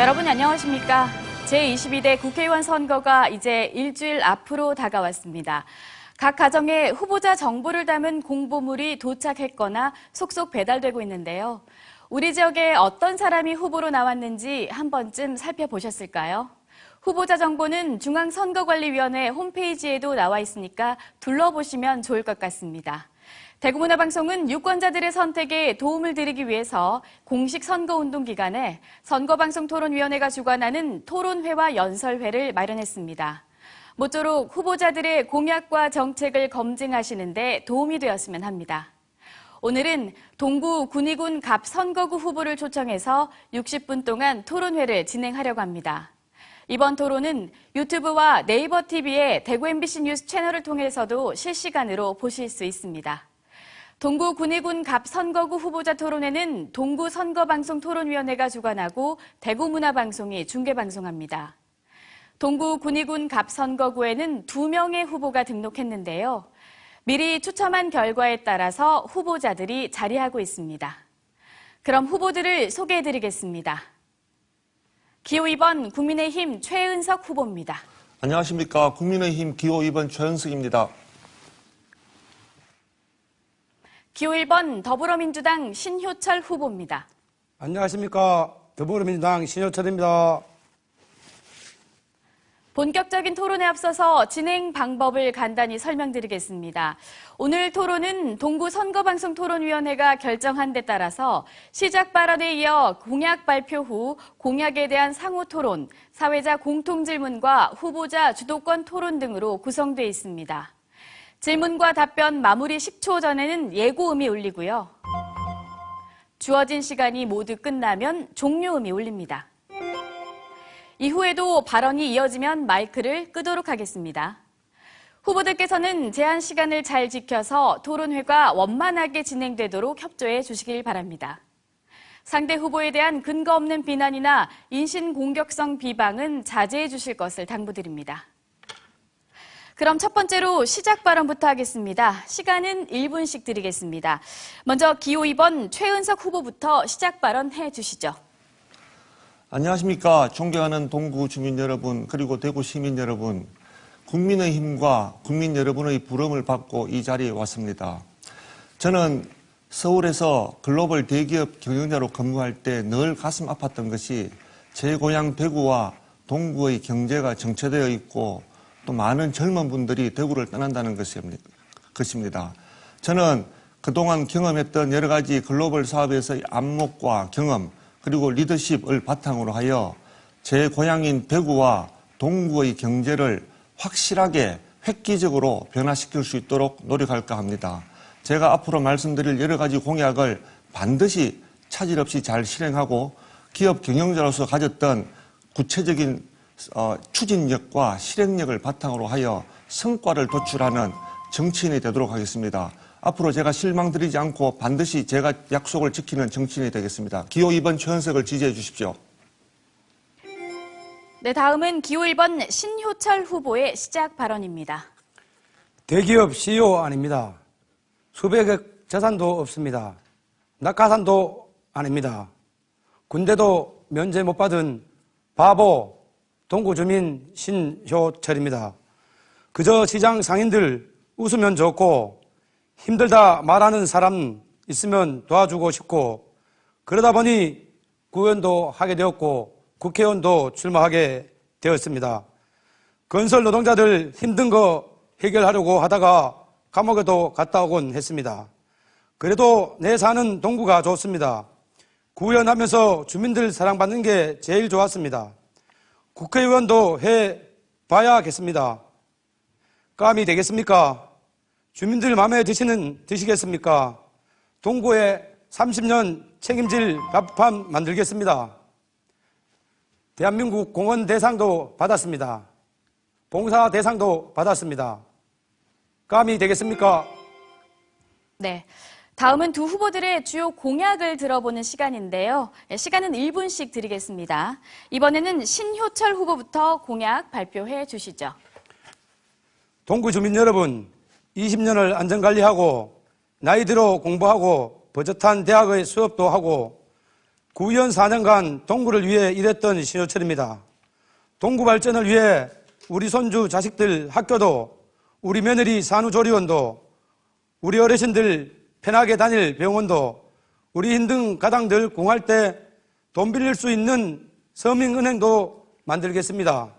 여러분 안녕하십니까? 제22대 국회의원 선거가 이제 일주일 앞으로 다가왔습니다. 각 가정에 후보자 정보를 담은 공보물이 도착했거나 속속 배달되고 있는데요. 우리 지역에 어떤 사람이 후보로 나왔는지 한 번쯤 살펴보셨을까요? 후보자 정보는 중앙선거관리위원회 홈페이지에도 나와 있으니까 둘러보시면 좋을 것 같습니다. 대구문화방송은 유권자들의 선택에 도움을 드리기 위해서 공식 선거운동 기간에 선거방송토론위원회가 주관하는 토론회와 연설회를 마련했습니다. 모쪼록 후보자들의 공약과 정책을 검증하시는 데 도움이 되었으면 합니다. 오늘은 동구 군위군 갑 선거구 후보를 초청해서 60분 동안 토론회를 진행하려고 합니다. 이번 토론은 유튜브와 네이버 TV의 대구 MBC 뉴스 채널을 통해서도 실시간으로 보실 수 있습니다. 동구 군위군 갑 선거구 후보자 토론회는 동구 선거방송토론위원회가 주관하고 대구문화방송이 중계방송합니다. 동구 군위군 갑 선거구에는 2명의 후보가 등록했는데요. 미리 추첨한 결과에 따라서 후보자들이 자리하고 있습니다. 그럼 후보들을 소개해드리겠습니다. 기호 2번 국민의힘 최은석 후보입니다. 안녕하십니까. 국민의힘 기호 2번 최은석입니다. 기호 1번 더불어민주당 신효철 후보입니다. 안녕하십니까. 더불어민주당 신효철입니다. 본격적인 토론에 앞서서 진행 방법을 간단히 설명드리겠습니다. 오늘 토론은 동구 선거방송토론위원회가 결정한 데 따라서 시작 발언에 이어 공약 발표 후 공약에 대한 상호 토론, 사회자 공통질문과 후보자 주도권 토론 등으로 구성되어 있습니다. 질문과 답변 마무리 10초 전에는 예고음이 울리고요. 주어진 시간이 모두 끝나면 종료음이 울립니다. 이후에도 발언이 이어지면 마이크를 끄도록 하겠습니다. 후보들께서는 제한 시간을 잘 지켜서 토론회가 원만하게 진행되도록 협조해 주시길 바랍니다. 상대 후보에 대한 근거 없는 비난이나 인신공격성 비방은 자제해 주실 것을 당부드립니다. 그럼 첫 번째로 시작 발언부터 하겠습니다. 시간은 1분씩 드리겠습니다. 먼저 기호 2번 최은석 후보부터 시작 발언 해주시죠. 안녕하십니까. 존경하는 동구 주민 여러분, 그리고 대구 시민 여러분. 국민의힘과 국민 여러분의 부름을 받고 이 자리에 왔습니다. 저는 서울에서 글로벌 대기업 경영자로 근무할 때 늘 가슴 아팠던 것이 제 고향 대구와 동구의 경제가 정체되어 있고 또 많은 젊은 분들이 대구를 떠난다는 것입니다. 저는 그동안 경험했던 여러 가지 글로벌 사업에서의 안목과 경험 그리고 리더십을 바탕으로 하여 제 고향인 대구와 동구의 경제를 확실하게 획기적으로 변화시킬 수 있도록 노력할까 합니다. 제가 앞으로 말씀드릴 여러 가지 공약을 반드시 차질 없이 잘 실행하고 기업 경영자로서 가졌던 구체적인 추진력과 실행력을 바탕으로 하여 성과를 도출하는 정치인이 되도록 하겠습니다. 앞으로 제가 실망드리지 않고 반드시 제가 약속을 지키는 정치인이 되겠습니다. 기호 2번 최은석을 지지해 주십시오. 네, 다음은 기호 1번 신효철 후보의 시작 발언입니다. 대기업 CEO 아닙니다. 수백억 재산도 없습니다. 낙하산도 아닙니다. 군대도 면제 못 받은 바보 동구 주민 신효철입니다. 그저 시장 상인들 웃으면 좋고 힘들다 말하는 사람 있으면 도와주고 싶고 그러다 보니 구의원도 하게 되었고 국회의원도 출마하게 되었습니다. 건설 노동자들 힘든 거 해결하려고 하다가 감옥에도 갔다 오곤 했습니다. 그래도 내 사는 동구가 좋습니다. 구의원 하면서 주민들 사랑받는 게 제일 좋았습니다. 국회의원도 해봐야겠습니다. 감이 되겠습니까? 주민들 마음에 드시겠습니까? 동구에 30년 책임질 밥판 만들겠습니다. 대한민국 공헌 대상도 받았습니다. 봉사 대상도 받았습니다. 감이 되겠습니까? 네. 다음은 두 후보들의 주요 공약을 들어보는 시간인데요. 시간은 1분씩 드리겠습니다. 이번에는 신효철 후보부터 공약 발표해 주시죠. 동구 주민 여러분, 20년을 안전관리하고 나이 들어 공부하고 버젓한 대학의 수업도 하고 구의원 4년간 동구를 위해 일했던 신효철입니다. 동구 발전을 위해 우리 손주 자식들 학교도, 우리 며느리 산후조리원도, 우리 어르신들 편하게 다닐 병원도, 우리 힘든 가당들 공할 때 돈 빌릴 수 있는 서민은행도 만들겠습니다.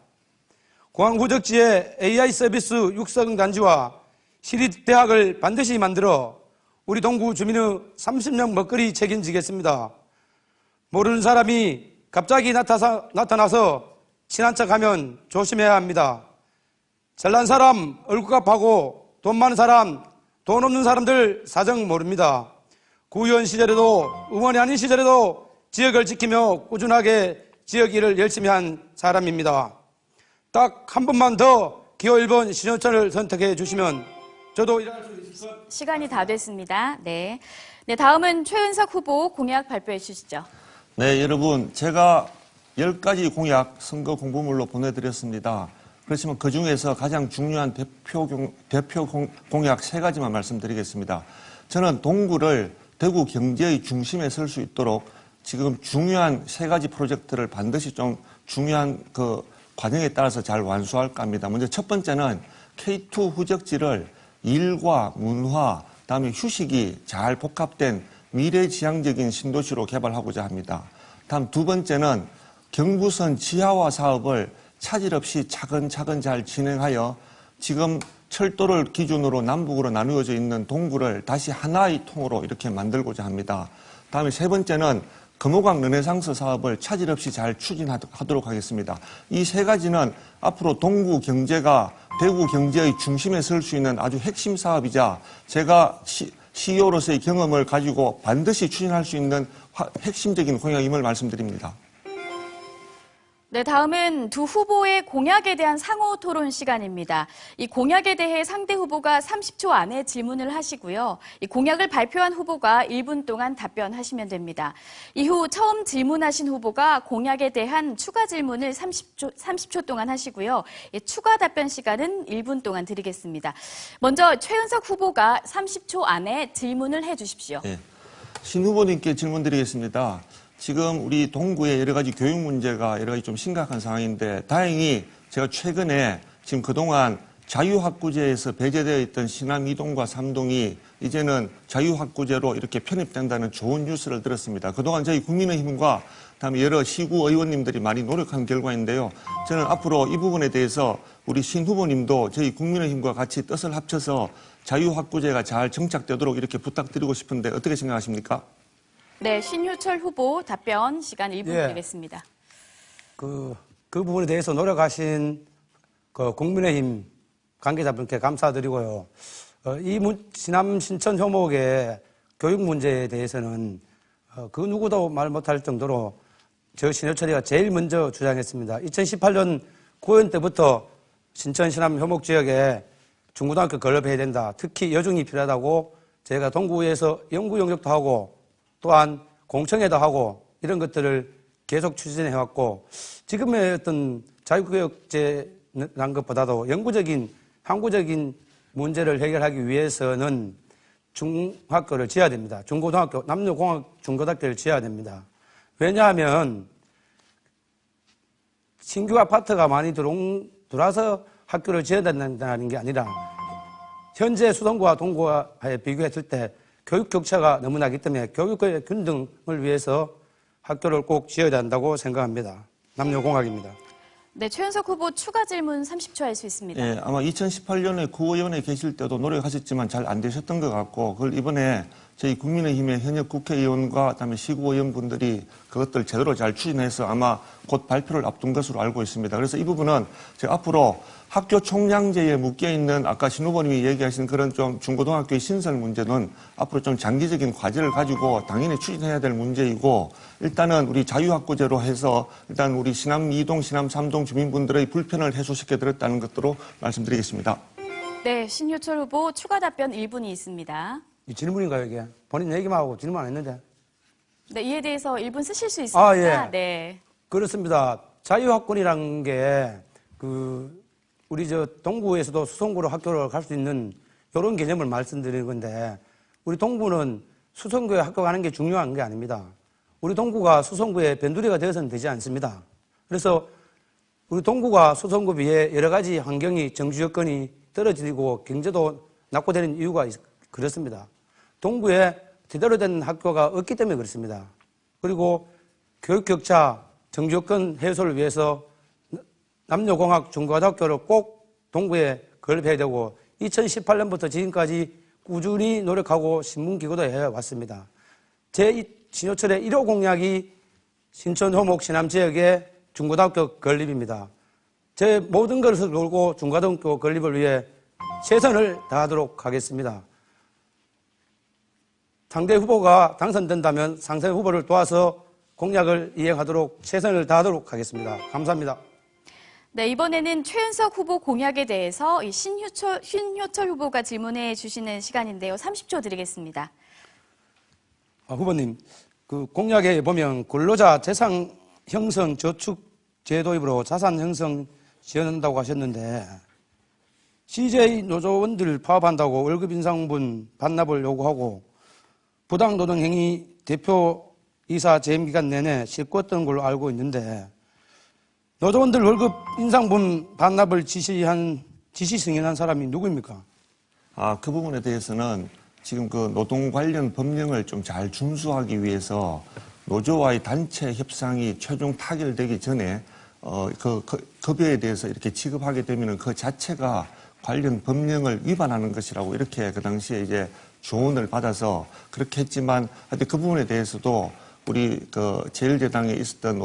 공항 후적지에 AI 서비스 육성 단지와 시립대학을 반드시 만들어 우리 동구 주민의 30년 먹거리 책임지겠습니다. 모르는 사람이 갑자기 나타나서 친한 척하면 조심해야 합니다. 잘난 사람 얼굴값하고 돈 많은 사람, 돈 없는 사람들 사정 모릅니다. 구의원 시절에도 의원이 아닌 시절에도 지역을 지키며 꾸준하게 지역 일을 열심히 한 사람입니다. 딱 한 번만 더 기호 1번 신효철을 선택해 주시면 저도 일할 수 있을 것. 시간이 다 됐습니다. 네. 네, 다음은 최은석 후보 공약 발표해 주시죠. 네, 여러분, 제가 10가지 공약 선거 공보물로 보내드렸습니다. 그렇지만 그 중에서 가장 중요한 대표 공약 3가지만 말씀드리겠습니다. 저는 동구를 대구 경제의 중심에 설 수 있도록 지금 중요한 3가지 프로젝트를 반드시 좀 중요한 그 과정에 따라서 잘 완수할까 합니다. 먼저 첫 번째는 K2 후적지를 일과 문화, 그다음에 휴식이 잘 복합된 미래지향적인 신도시로 개발하고자 합니다. 다음 두 번째는 경부선 지하화 사업을 차질 없이 차근차근 잘 진행하여 지금 철도를 기준으로 남북으로 나누어져 있는 동구를 다시 하나의 통으로 이렇게 만들고자 합니다. 다음에 세 번째는 금호강 르네상스 사업을 차질 없이 잘 추진하도록 하겠습니다. 이 3가지는 앞으로 동구 경제가 대구 경제의 중심에 설 수 있는 아주 핵심 사업이자 제가 CEO로서의 경험을 가지고 반드시 추진할 수 있는 핵심적인 공약임을 말씀드립니다. 네, 다음은 두 후보의 공약에 대한 상호 토론 시간입니다. 이 공약에 대해 상대 후보가 30초 안에 질문을 하시고요. 이 공약을 발표한 후보가 1분 동안 답변하시면 됩니다. 이후 처음 질문하신 후보가 공약에 대한 추가 질문을 30초 동안 하시고요. 추가 답변 시간은 1분 동안 드리겠습니다. 먼저 최은석 후보가 30초 안에 질문을 해 주십시오. 네. 신 후보님께 질문 드리겠습니다. 지금 우리 동구의 여러 가지 교육 문제가 여러 가지 좀 심각한 상황인데 다행히 제가 최근에 지금 그동안 자유학구제에서 배제되어 있던 신암 2동과 3동이 이제는 자유학구제로 이렇게 편입된다는 좋은 뉴스를 들었습니다. 그동안 저희 국민의힘과 다음에 여러 시구 의원님들이 많이 노력한 결과인데요. 저는 앞으로 이 부분에 대해서 우리 신 후보님도 저희 국민의힘과 같이 뜻을 합쳐서 자유학구제가 잘 정착되도록 이렇게 부탁드리고 싶은데 어떻게 생각하십니까? 네, 신효철 후보 답변 시간 1분 예. 드리겠습니다. 그 부분에 대해서 노력하신 그 국민의힘 관계자분께 감사드리고요. 신암 신천 효목의 교육 문제에 대해서는 그 누구도 말 못할 정도로 저 신효철이가 제일 먼저 주장했습니다. 2018년 9월 때부터 신천 신암 효목 지역에 중고등학교 건립해야 된다. 특히 여중이 필요하다고 제가 동구에서 연구 용역도 하고 또한 공청회도 하고 이런 것들을 계속 추진해왔고 지금의 어떤 자유교육제란 것보다도 영구적인 항구적인 문제를 해결하기 위해서는 중학교를 지어야 됩니다. 중고등학교, 남녀공학 중고등학교를 지어야 됩니다. 왜냐하면 신규 아파트가 많이 들어와서 학교를 지어야 된다는 게 아니라 현재 수동구와 동구와에 비교했을 때 교육 격차가 너무 나기 때문에 교육의 균등을 위해서 학교를 꼭 지어야 한다고 생각합니다. 남녀공학입니다. 네, 최은석 후보 추가 질문 30초 할 수 있습니다. 예, 아마 2018년에 구의원에 계실 때도 노력하셨지만 잘 안 되셨던 것 같고 그걸 이번에 저희 국민의힘의 현역 국회의원과 그다음에 시구의원분들이 그것들 제대로 잘 추진해서 아마 곧 발표를 앞둔 것으로 알고 있습니다. 그래서 이 부분은 제가 앞으로 학교 총량제에 묶여있는 아까 신 후보님이 얘기하신 그런 좀 중고등학교의 신설 문제는 앞으로 좀 장기적인 과제를 가지고 당연히 추진해야 될 문제이고 일단은 우리 자유학구제로 해서 일단 우리 신암 2동, 신암 3동 주민분들의 불편을 해소시켜 드렸다는 것으로 말씀드리겠습니다. 네, 신효철 후보 추가 답변 1분이 있습니다. 이 질문인가요, 이게? 본인 얘기만 하고 질문 안 했는데. 네, 이에 대해서 1분 쓰실 수 있습니다. 아, 예. 네. 그렇습니다. 자유학군이라는 게, 우리 동구에서도 수성구로 학교를 갈 수 있는 이런 개념을 말씀드리는 건데, 우리 동구는 수성구에 학교 가는 게 중요한 게 아닙니다. 우리 동구가 수성구의 변두리가 되어서는 되지 않습니다. 그래서 우리 동구가 수성구 비해 여러 가지 환경이 정주 여건이 떨어지고 경제도 낙후되는 이유가 그렇습니다. 동구에 제대로 된 학교가 없기 때문에 그렇습니다. 그리고 교육 격차, 정주 여건 해소를 위해서 남녀공학 중고등학교를 꼭 동구에 건립해야 되고 2018년부터 지금까지 꾸준히 노력하고 신문기고도 해왔습니다. 신효철의 1호 공약이 신천, 호목, 신암 지역의 중고등학교 건립입니다. 제 모든 것을 걸고 중고등학교 건립을 위해 최선을 다하도록 하겠습니다. 상대 후보가 당선된다면 상대 후보를 도와서 공약을 이행하도록 최선을 다하도록 하겠습니다. 감사합니다. 네, 이번에는 최은석 후보 공약에 대해서 신효철 후보가 질문해 주시는 시간인데요. 30초 드리겠습니다. 후보님, 그 공약에 보면 근로자 재산 형성 저축 제 도입으로 자산 형성 지원한다고 하셨는데 CJ 노조원들 파업한다고 월급 인상분 반납을 요구하고 부당 노동 행위 대표이사 재임 기간 내내 실권했던 걸로 알고 있는데 노조원들 월급 인상분 반납을 지시 승인한 사람이 누구입니까? 그 부분에 대해서는 지금 그 노동 관련 법령을 좀 잘 준수하기 위해서 노조와의 단체 협상이 최종 타결되기 전에 그 급여에 대해서 이렇게 지급하게 되면은 그 자체가 관련 법령을 위반하는 것이라고 이렇게 그 당시에 이제 조언을 받아서 그렇게 했지만 하여튼 그 부분에 대해서도 우리 그 제1제당에 있었던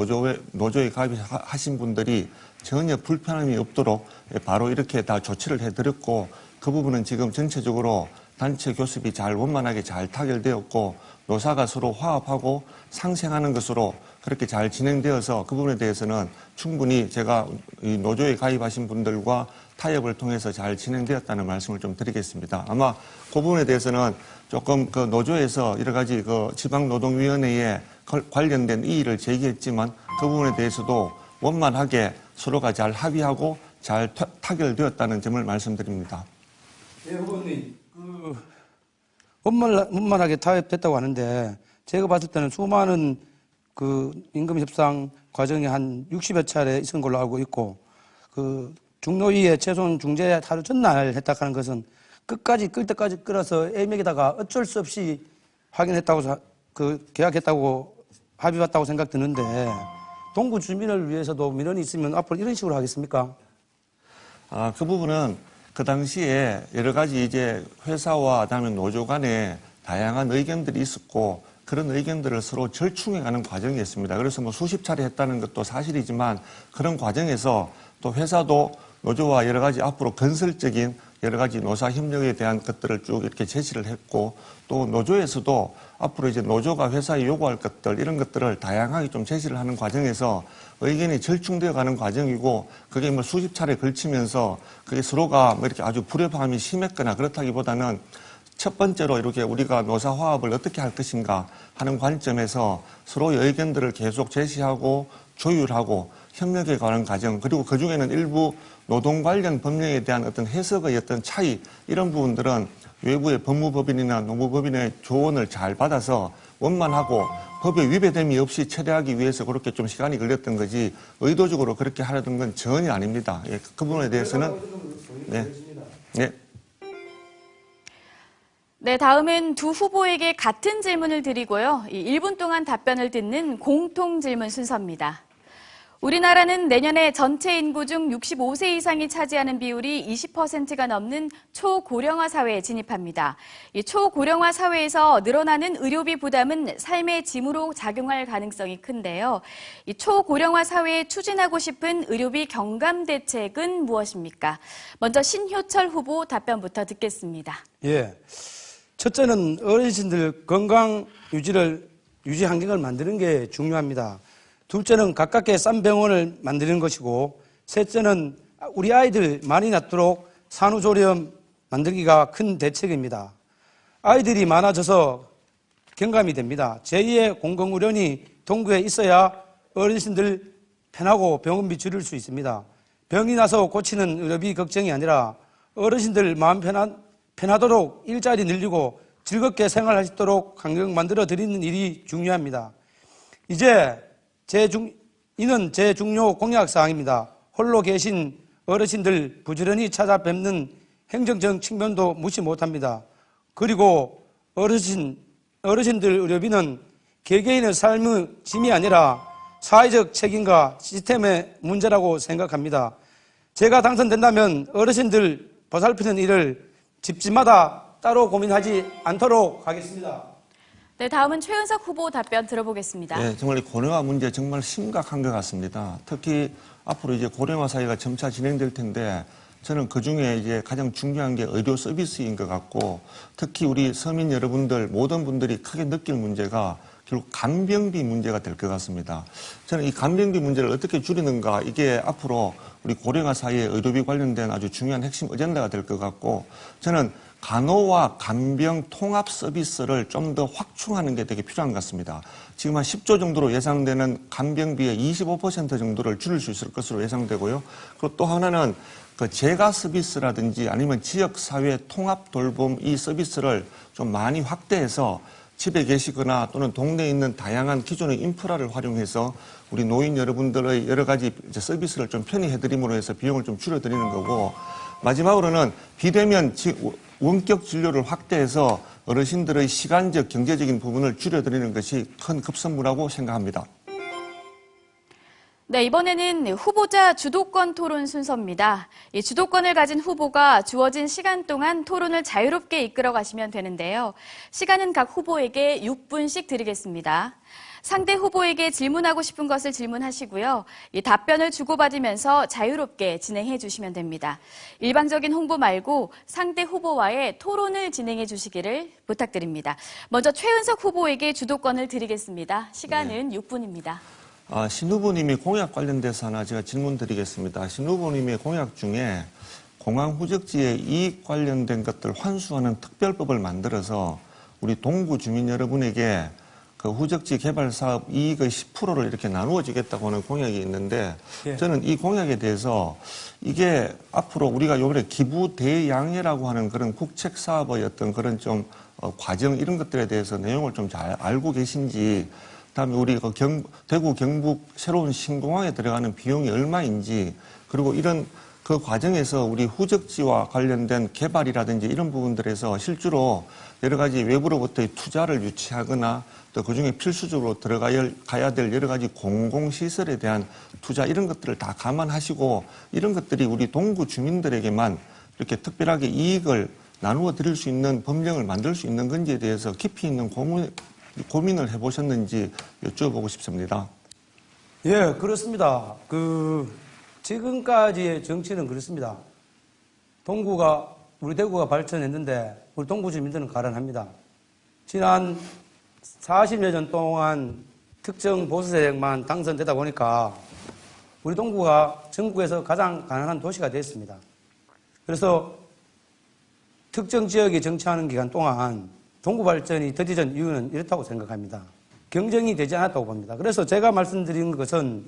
노조에 가입하신 분들이 전혀 불편함이 없도록 바로 이렇게 다 조치를 해드렸고 그 부분은 지금 전체적으로 단체 교섭이 잘 원만하게 잘 타결되었고 노사가 서로 화합하고 상생하는 것으로 그렇게 잘 진행되어서 그 부분에 대해서는 충분히 제가 이 노조에 가입하신 분들과 타협을 통해서 잘 진행되었다는 말씀을 좀 드리겠습니다. 아마 그 부분에 대해서는 조금 그 노조에서 여러 가지 그 지방노동위원회에 관련된 이의를 제기했지만 그 부분에 대해서도 원만하게 서로가 잘 합의하고 잘 타결되었다는 점을 말씀드립니다. 네, 후보님. 원만하게 타협됐다고 하는데 제가 봤을 때는 수많은 그 임금 협상 과정이 한 60여 차례 있은 걸로 알고 있고 그 중노위의 최소한 중재 하루 전날 했다는 것은 끝까지 끌 때까지 끌어서 애맥에다가 어쩔 수 없이 확인했다고 계약했다고 합의했다고 생각 드는데 동구 주민을 위해서도 민원이 있으면 앞으로 이런 식으로 하겠습니까? 그 부분은 그 당시에 여러 가지 이제 회사와 그다음에 노조 간에 다양한 의견들이 있었고 그런 의견들을 서로 절충해가는 과정이었습니다. 그래서 뭐 수십 차례 했다는 것도 사실이지만 그런 과정에서 또 회사도 노조와 여러 가지 앞으로 건설적인 여러 가지 노사 협력에 대한 것들을 쭉 이렇게 제시를 했고 또 노조에서도 앞으로 이제 노조가 회사에 요구할 것들 이런 것들을 다양하게 좀 제시를 하는 과정에서 의견이 절충되어 가는 과정이고 그게 뭐 수십 차례 걸치면서 그게 서로가 뭐 이렇게 아주 불협화음이 심했거나 그렇다기보다는 첫 번째로 이렇게 우리가 노사 화합을 어떻게 할 것인가 하는 관점에서 서로의 의견들을 계속 제시하고 조율하고 협력에 관한 과정 그리고 그중에는 일부 노동 관련 법령에 대한 어떤 해석의 어떤 차이 이런 부분들은 외부의 법무법인이나 노무법인의 조언을 잘 받아서 원만하고 법에 위배됨이 없이 처리하기 위해서 그렇게 좀 시간이 걸렸던 거지 의도적으로 그렇게 하려던 건 전혀 아닙니다. 예, 그 부분에 대해서는 네. 네, 다음은 두 후보에게 같은 질문을 드리고요. 1분 동안 답변을 듣는 공통 질문 순서입니다. 우리나라는 내년에 전체 인구 중 65세 이상이 차지하는 비율이 20%가 넘는 초고령화 사회에 진입합니다. 이 초고령화 사회에서 늘어나는 의료비 부담은 삶의 짐으로 작용할 가능성이 큰데요. 이 초고령화 사회에 추진하고 싶은 의료비 경감 대책은 무엇입니까? 먼저 신효철 후보 답변부터 듣겠습니다. 예. 첫째는 어르신들 건강 유지 환경을 만드는 게 중요합니다. 둘째는 가깝게 싼 병원을 만드는 것이고 셋째는 우리 아이들 많이 낳도록 산후조리원 만들기가 큰 대책입니다. 아이들이 많아져서 경감이 됩니다. 제2의 공공의료원이 동구에 있어야 어르신들 편하고 병원비 줄일 수 있습니다. 병이 나서 고치는 의료비 걱정이 아니라 어르신들 마음 편하도록 일자리 늘리고 즐겁게 생활할 수 있도록 환경 만들어 드리는 일이 중요합니다. 이는 제 중요 공약사항입니다. 홀로 계신 어르신들 부지런히 찾아뵙는 행정적 측면도 무시 못합니다. 그리고 어르신들 의료비는 개개인의 삶의 짐이 아니라 사회적 책임과 시스템의 문제라고 생각합니다. 제가 당선된다면 어르신들 보살피는 일을 집집마다 따로 고민하지 않도록 하겠습니다. 네, 다음은 최은석 후보 답변 들어보겠습니다. 네, 정말 이 고령화 문제 정말 심각한 것 같습니다. 특히 앞으로 이제 고령화 사회가 점차 진행될 텐데 저는 그 중에 이제 가장 중요한 게 의료 서비스인 것 같고 특히 우리 서민 여러분들 모든 분들이 크게 느낄 문제가 결국 간병비 문제가 될 것 같습니다. 저는 이 간병비 문제를 어떻게 줄이는가 이게 앞으로 우리 고령화 사회의 의료비 관련된 아주 중요한 핵심 어젠다가 될 것 같고 저는 간호와 간병 통합 서비스를 좀 더 확충하는 게 되게 필요한 것 같습니다. 지금 한 10조 정도로 예상되는 간병비의 25% 정도를 줄일 수 있을 것으로 예상되고요. 그리고 또 하나는 그 재가 서비스라든지 아니면 지역사회 통합 돌봄 이 서비스를 좀 많이 확대해서 집에 계시거나 또는 동네에 있는 다양한 기존의 인프라를 활용해서 우리 노인 여러분들의 여러 가지 서비스를 좀 편히 해드림으로 해서 비용을 좀 줄여드리는 거고 마지막으로는 비대면 원격 진료를 확대해서 어르신들의 시간적 경제적인 부분을 줄여드리는 것이 큰 급선무라고 생각합니다. 네, 이번에는 후보자 주도권 토론 순서입니다. 이 주도권을 가진 후보가 주어진 시간 동안 토론을 자유롭게 이끌어 가시면 되는데요. 시간은 각 후보에게 6분씩 드리겠습니다. 상대 후보에게 질문하고 싶은 것을 질문하시고요. 이 답변을 주고받으면서 자유롭게 진행해 주시면 됩니다. 일방적인 홍보 말고 상대 후보와의 토론을 진행해 주시기를 부탁드립니다. 먼저 최은석 후보에게 주도권을 드리겠습니다. 시간은 6분입니다. 신 후보님이 공약 관련돼서 하나 제가 질문 드리겠습니다. 신 후보님의 공약 중에 공항 후적지의 이익 관련된 것들 환수하는 특별법을 만들어서 우리 동구 주민 여러분에게 그 후적지 개발 사업 이익의 10%를 이렇게 나누어 주겠다고 하는 공약이 있는데 저는 이 공약에 대해서 이게 앞으로 우리가 요번에 기부 대양해라고 하는 그런 국책 사업의 어떤 그런 좀 과정 이런 것들에 대해서 내용을 좀 잘 알고 계신지 그다음에 우리 대구 경북 새로운 신공항에 들어가는 비용이 얼마인지 그리고 이런 그 과정에서 우리 후적지와 관련된 개발이라든지 이런 부분들에서 실제로 여러 가지 외부로부터의 투자를 유치하거나 또 그중에 필수적으로 들어가야 될 여러 가지 공공시설에 대한 투자 이런 것들을 다 감안하시고 이런 것들이 우리 동구 주민들에게만 이렇게 특별하게 이익을 나누어 드릴 수 있는 법령을 만들 수 있는 건지에 대해서 깊이 있는 고민을 해보셨는지 여쭤보고 싶습니다. 예, 그렇습니다. 지금까지의 정치는 그렇습니다. 우리 대구가 발전했는데 우리 동구 주민들은 가난합니다. 지난 40여 년 동안 특정 보수 세력만 당선되다 보니까 우리 동구가 전국에서 가장 가난한 도시가 됐습니다. 그래서 특정 지역에 정치하는 기간 동안 동구 발전이 더디진 이유는 이렇다고 생각합니다. 경쟁이 되지 않았다고 봅니다. 그래서 제가 말씀드린 것은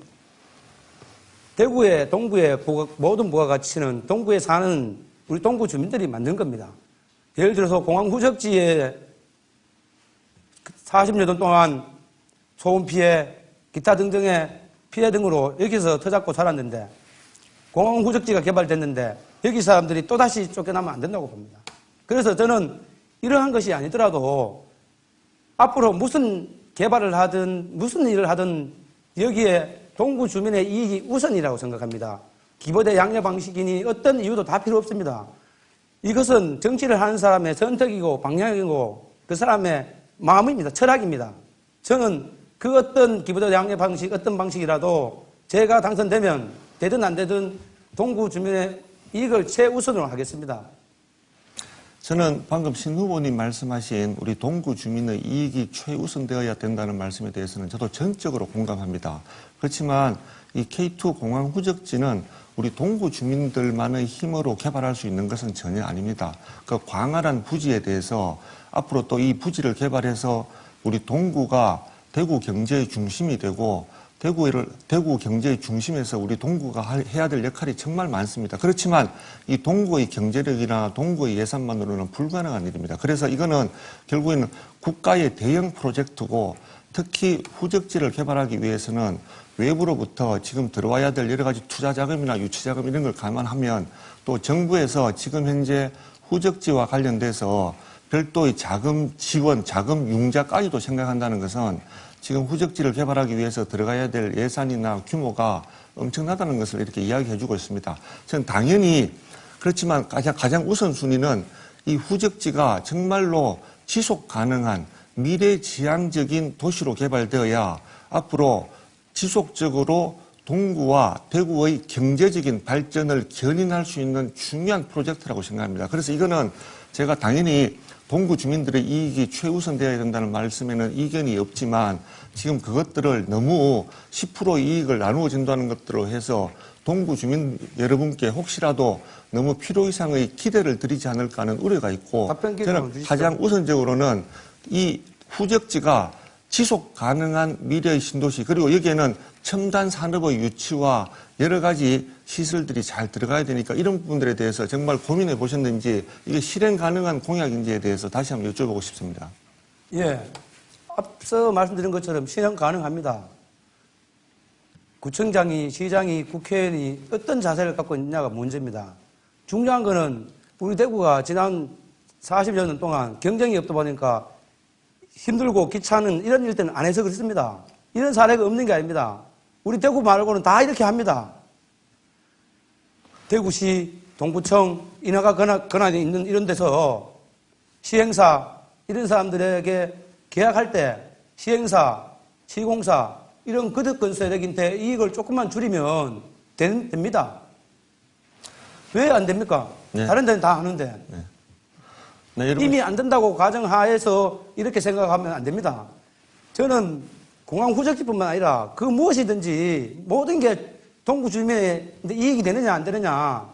대구의 동구의 모든 부가가치는 동구에 사는 우리 동구 주민들이 만든 겁니다. 예를 들어서 공항 후적지에 40여 년 동안 소음 피해, 기타 등등의 피해 등으로 여기서 터잡고 살았는데 공항 후적지가 개발됐는데 여기 사람들이 또다시 쫓겨나면 안 된다고 봅니다. 그래서 저는 이러한 것이 아니더라도 앞으로 무슨 개발을 하든 무슨 일을 하든 여기에 동구 주민의 이익이 우선이라고 생각합니다. 기부대 양해 방식이니 어떤 이유도 다 필요 없습니다. 이것은 정치를 하는 사람의 선택이고 방향이고 그 사람의 마음입니다. 철학입니다. 저는 그 어떤 기부대 양해 방식, 어떤 방식이라도 제가 당선되면 되든 안 되든 동구 주민의 이익을 최우선으로 하겠습니다. 저는 방금 신 후보님 말씀하신 우리 동구 주민의 이익이 최우선되어야 된다는 말씀에 대해서는 저도 전적으로 공감합니다. 그렇지만 이 K2 공항 후적지는 우리 동구 주민들만의 힘으로 개발할 수 있는 것은 전혀 아닙니다. 그 광활한 부지에 대해서 앞으로 또 이 부지를 개발해서 우리 동구가 대구 경제의 중심이 되고 대구 경제의 중심에서 우리 동구가 해야 될 역할이 정말 많습니다. 그렇지만 이 동구의 경제력이나 동구의 예산만으로는 불가능한 일입니다. 그래서 이거는 결국에는 국가의 대형 프로젝트고 특히 후적지를 개발하기 위해서는 외부로부터 지금 들어와야 될 여러 가지 투자 자금이나 유치 자금 이런 걸 감안하면 또 정부에서 지금 현재 후적지와 관련돼서 별도의 자금 지원, 자금 융자까지도 생각한다는 것은 지금 후적지를 개발하기 위해서 들어가야 될 예산이나 규모가 엄청나다는 것을 이렇게 이야기해 주고 있습니다. 저는 당연히 그렇지만 가장 우선순위는 이 후적지가 정말로 지속 가능한 미래지향적인 도시로 개발되어야 앞으로 지속적으로 동구와 대구의 경제적인 발전을 견인할 수 있는 중요한 프로젝트라고 생각합니다. 그래서 이거는 제가 당연히 동구 주민들의 이익이 최우선되어야 된다는 말씀에는 이견이 없지만 지금 그것들을 너무 10% 이익을 나누어 준다는 것들로 해서 동구 주민 여러분께 혹시라도 너무 필요 이상의 기대를 드리지 않을까 하는 우려가 있고 저는 가장 우선적으로는 이 후적지가 지속 가능한 미래의 신도시 그리고 여기에는 첨단 산업의 유치와 여러 가지 시설들이 잘 들어가야 되니까 이런 부분들에 대해서 정말 고민해 보셨는지 이게 실행 가능한 공약인지에 대해서 다시 한번 여쭤보고 싶습니다. 예. 앞서 말씀드린 것처럼 실행 가능합니다. 구청장이, 시장이, 국회의원이 어떤 자세를 갖고 있느냐가 문제입니다. 중요한 거는 우리 대구가 지난 40여 년 동안 경쟁이 없다 보니까 힘들고 귀찮은 이런 일들은 안 해서 그렇습니다. 이런 사례가 없는 게 아닙니다. 우리 대구 말고는 다 이렇게 합니다. 대구시, 동구청, 인허가 권한이 있는 이런 데서 시행사, 이런 사람들에게 계약할 때 시행사, 시공사, 이런 거듭건설액인데 이익을 조금만 줄이면 됩니다. 왜 안 됩니까? 네. 다른 데는 다 하는데. 네. 네, 여러분. 이미 안 된다고 가정하에서 이렇게 생각하면 안 됩니다. 저는 공항 후적지뿐만 아니라 그 무엇이든지 모든 게 동구 주민의 이익이 되느냐 안 되느냐,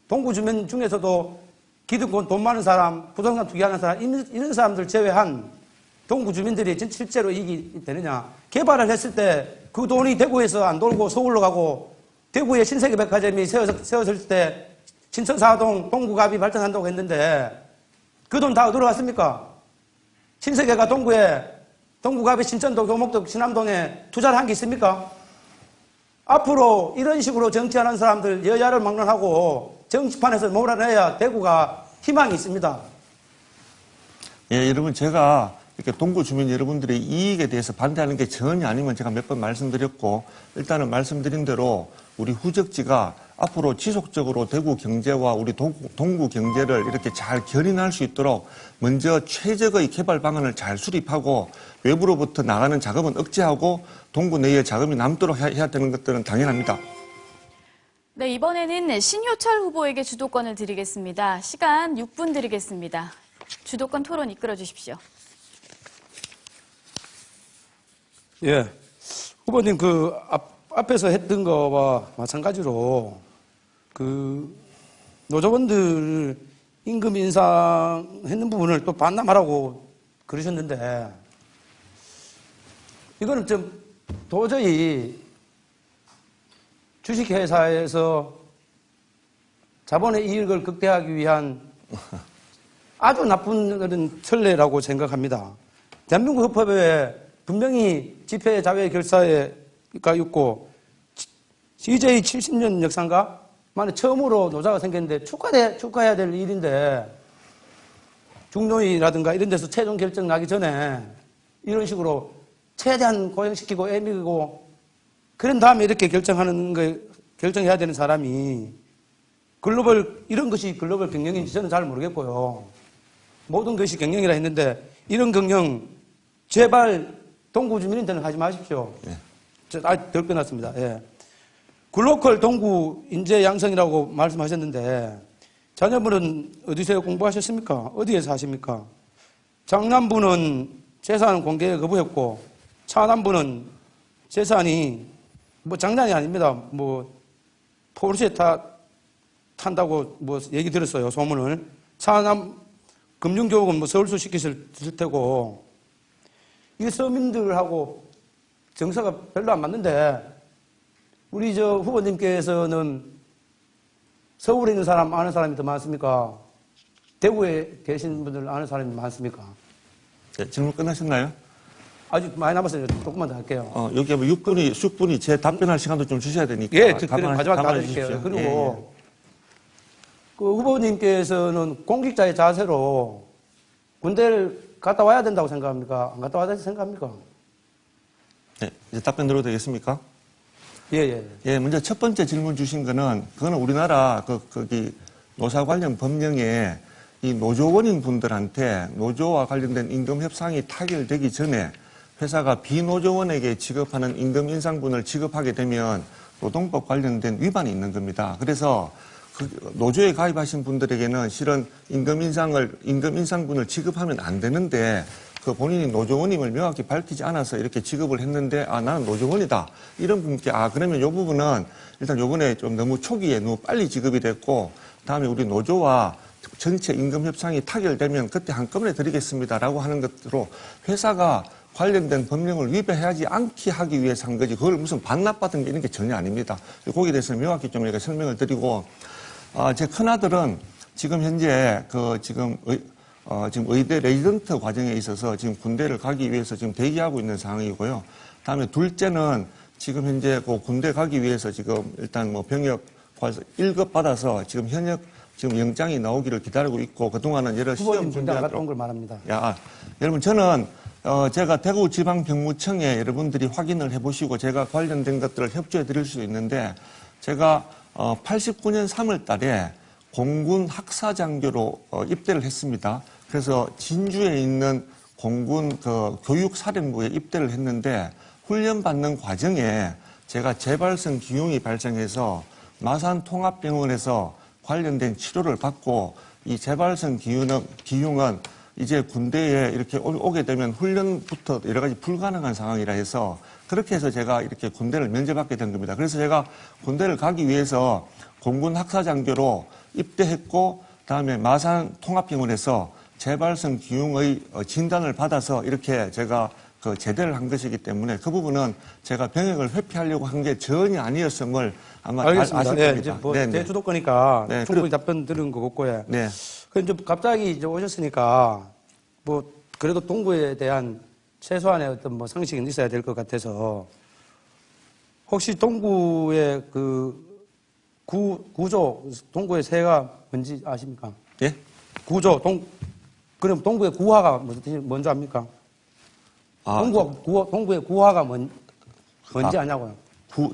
동구 주민 중에서도 기득권 돈 많은 사람, 부동산 투기하는 사람 이런 사람들 제외한 동구 주민들이 실제로 이익이 되느냐. 개발을 했을 때 그 돈이 대구에서 안 돌고 서울로 가고 대구에 신세계백화점이 세웠을 때 신천사동 동구갑이 발전한다고 했는데 그 돈 다 어디로 갔습니까? 신세계가 동구갑이 신천동, 교목동, 신암동에 투자를 한 게 있습니까? 앞으로 이런 식으로 정치하는 사람들 여야를 막론하고 정치판에서 몰아내야 대구가 희망이 있습니다. 예, 여러분 제가 이렇게 동구 주민 여러분들의 이익에 대해서 반대하는 게 전혀 아니면 제가 몇 번 말씀드렸고 일단은 말씀드린 대로 우리 후적지가 앞으로 지속적으로 대구 경제와 우리 동구 경제를 이렇게 잘 견인할 수 있도록 먼저 최적의 개발 방안을 잘 수립하고 외부로부터 나가는 자금은 억제하고 동구 내에 자금이 남도록 해야 되는 것들은 당연합니다. 네, 이번에는 신효철 후보에게 주도권을 드리겠습니다. 시간 6분 드리겠습니다. 주도권 토론 이끌어 주십시오. 예. 후보님, 앞에서 했던 거와 마찬가지로, 노조원들 임금 인상했는 부분을 또 반납하라고 그러셨는데, 이거는 좀 도저히 주식회사에서 자본의 이익을 극대화하기 위한 아주 나쁜 그런 선례라고 생각합니다. 대한민국 헌법에 분명히 집회, 자회, 결사가 있고 CJ 70년 역사인가? 만에 처음으로 노조가 생겼는데 축하해야 될 일인데 중노위라든가 이런 데서 최종 결정 나기 전에 이런 식으로 최대한 고행시키고 애미고 그런 다음에 이렇게 결정해야 되는 사람이 이런 것이 글로벌 경영인지 저는 잘 모르겠고요. 모든 것이 경영이라 했는데 이런 경영 제발 동구 주민한테는 하지 마십시오. 예. 덜 끝났습니다. 예. 글로컬 동구 인재 양성이라고 말씀하셨는데 자녀분은 어디서 공부하셨습니까? 어디에 사십니까? 장남부는 재산 공개 거부했고 차남부는 재산이 장난이 아닙니다. 포르쉐 탄다고 얘기 들었어요. 소문을. 차남 금융교육은 서울수 시키실 테고 이게 서민들하고 정서가 별로 안 맞는데 우리 후보님께서는 서울에 있는 사람 아는 사람이 더 많습니까? 대구에 계신 분들 아는 사람이 많습니까? 네, 질문 끝나셨나요? 아직 많이 남았어요. 조금만 더 할게요. 여기 뭐 6분이 제 답변할 시간도 좀 주셔야 되니까. 예, 마지막 다 가만히 드릴게요. 주십시오. 그리고 그 후보님께서는 공직자의 자세로 군대를 갔다 와야 된다고 생각합니까? 안 갔다 와야 된다고 생각합니까? 네, 이제 답변 들어도 되겠습니까? 예. 예, 먼저 첫 번째 질문 주신 거는, 그거는 우리나라 거기 노사 관련 법령에 이 노조원인 분들한테 노조와 관련된 임금 협상이 타결되기 전에 회사가 비노조원에게 지급하는 임금 인상분을 지급하게 되면 노동법 관련된 위반이 있는 겁니다. 그래서 그 노조에 가입하신 분들에게는 실은 임금 인상분을 지급하면 안 되는데 그 본인이 노조원임을 명확히 밝히지 않아서 이렇게 지급을 했는데 나는 노조원이다. 이런 분께 그러면 이 부분은 일단 요번에 좀 너무 초기에 너무 빨리 지급이 됐고 다음에 우리 노조와 전체 임금 협상이 타결되면 그때 한꺼번에 드리겠습니다라고 하는 것으로 회사가 관련된 법령을 위배하지 않게 하기 위해서 한 거지 그걸 무슨 반납받은 게 이런 게 전혀 아닙니다. 거기에 대해서는 명확히 좀 이렇게 설명을 드리고 제 큰아들은 지금 현재 지금 의대 레지던트 과정에 있어서 지금 군대를 가기 위해서 지금 대기하고 있는 상황이고요. 다음에 둘째는 지금 현재 그 군대 가기 위해서 지금 일단 뭐 병역 1급 받아서 지금 현역 지금 영장이 나오기를 기다리고 있고 그동안은 여러 시험 군대 안 갔다 온 준비하도록. 걸 말합니다. 여러분 저는 제가 대구지방병무청에 여러분들이 확인을 해보시고 제가 관련된 것들을 협조해 드릴 수 있는데 제가 89년 3월 달에 공군 학사장교로 입대를 했습니다. 그래서 진주에 있는 공군 교육사령부에 입대를 했는데 훈련 받는 과정에 제가 재발성 기흉이 발생해서 마산 통합병원에서 관련된 치료를 받고 이 재발성 기흉은 이제 군대에 이렇게 오게 되면 훈련부터 여러 가지 불가능한 상황이라 해서 그렇게 해서 제가 이렇게 군대를 면제받게 된 겁니다. 그래서 제가 군대를 가기 위해서 공군 학사장교로 입대했고 다음에 마산 통합병원에서 재발성 기흉의 진단을 받아서 이렇게 제가 제대를 한 것이기 때문에 그 부분은 제가 병역을 회피하려고 한 게 전혀 아니었음을 아마 알겠습니다. 아실 네, 겁니다. 이제 제 주도권이니까 네, 충분히 답변 들은 거 같고요. 네. 이제 갑자기 이제 오셨으니까 그래도 동구에 대한 최소한의 어떤 상식은 있어야 될 것 같아서 혹시 동구의 구조 동구의 새가 뭔지 아십니까? 예? 구조 그럼 동구의 구화가 뭔지 압니까? 동구의 구화가 뭔지 아냐고요?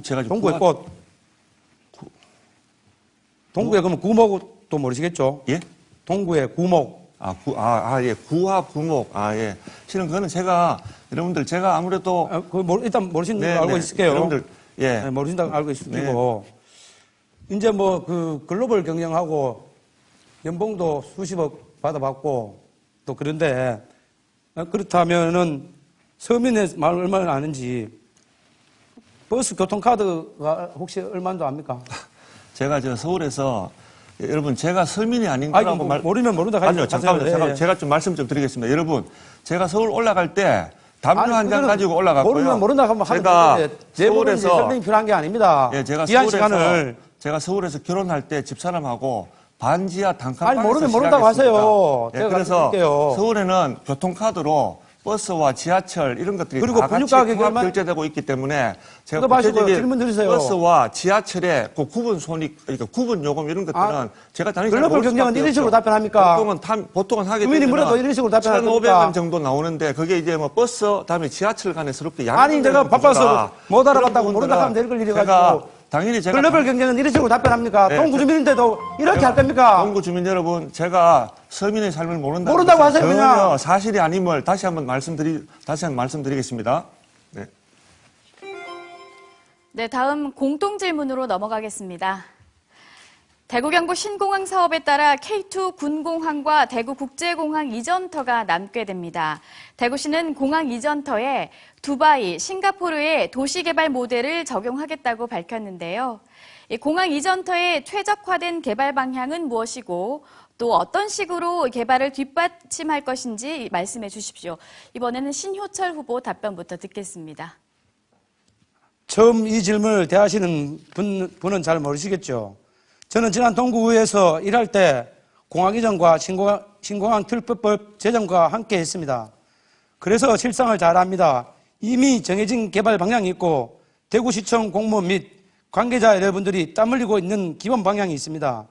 제가 동구의 꽃. 동구의 그러면 구목도 모르시겠죠? 예? 동구의 구목. 예. 구화, 구목. 예. 실은 그거는 여러분들 제가 아무래도. 일단 모르시는 줄 알고 있을게요. 여러분들, 예. 네, 모르신다고 알고 있으시고. 이제 글로벌 경영하고 연봉도 수십억 받아봤고 또 그런데 그렇다면은 서민의 마을 얼마나 아는지 버스 교통카드가 혹시 얼마인지 압니까? 제가 서울에서 여러분 제가 서민이 아닌 거라고 모르면 모른다 아니요 잠깐만요. 제가 좀 말씀 좀 드리겠습니다. 여러분 제가 서울 올라갈 때 담요 한 장 가지고 올라갔고요. 모르면 모른다 하면 제가 서울에서 설명이 필요한 게 아닙니다. 예, 제가 서울에서 결혼할 때 집사람하고 반지하 단칸방에서 모르면 모른다고 하세요. 예, 그래서 서울에는 교통카드로 버스와 지하철 이런 것들이 그리고 다 같이 통합 결제되고 있기 때문에 제가 구체적인 질문 드리세요. 버스와 지하철의 그러니까 구분 요금 이런 것들은 제가 당연히 글로벌 경쟁은 이런 식으로 답변합니까? 보통은 하게 되면 국민이 물어도 이런 식으로 답변합니까? 1,500원 정도 나오는데 그게 이제 버스 다음에 지하철 간에 서럽게 제가 바빠서 못 알아봤다고 모른다 하면 될 걸 이래가지고 당연히 제가 글로벌 경쟁은 이런 식으로 답변합니까? 네, 동구 주민인데도 이렇게 할 겁니까? 동구 주민 여러분, 제가 서민의 삶을 모른다고 하세요, 전혀 그냥. 사실이 아님을 다시 한번 말씀드리겠습니다. 네. 네, 다음 공동 질문으로 넘어가겠습니다. 대구 경부 신공항 사업에 따라 K2 군공항과 대구 국제공항 이전터가 남게 됩니다. 대구시는 공항 이전터에 두바이, 싱가포르의 도시개발 모델을 적용하겠다고 밝혔는데요. 이 공항 이전터의 최적화된 개발 방향은 무엇이고 또 어떤 식으로 개발을 뒷받침할 것인지 말씀해 주십시오. 이번에는 신효철 후보 답변부터 듣겠습니다. 처음 이 질문을 대하시는 분은 잘 모르시겠죠. 저는 지난 동구에서 일할 때 공항 이전과 신공항 특별법 제정과 함께 했습니다. 그래서 실상을 잘 압니다. 이미 정해진 개발 방향이 있고 대구시청 공무원 및 관계자 여러분들이 땀 흘리고 있는 기본 방향이 있습니다.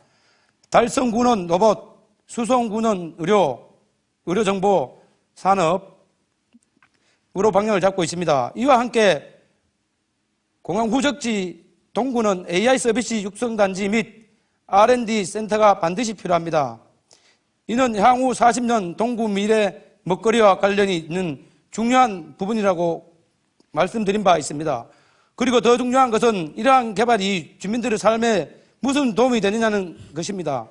달성군은 로봇, 수송군은 의료정보, 산업으로 방향을 잡고 있습니다. 이와 함께 공항 후적지 동구는 AI 서비스 육성단지 및 R&D 센터가 반드시 필요합니다. 이는 향후 40년 동구 미래 먹거리와 관련이 있는 중요한 부분이라고 말씀드린 바 있습니다. 그리고 더 중요한 것은 이러한 개발이 주민들의 삶에 무슨 도움이 되느냐는 것입니다.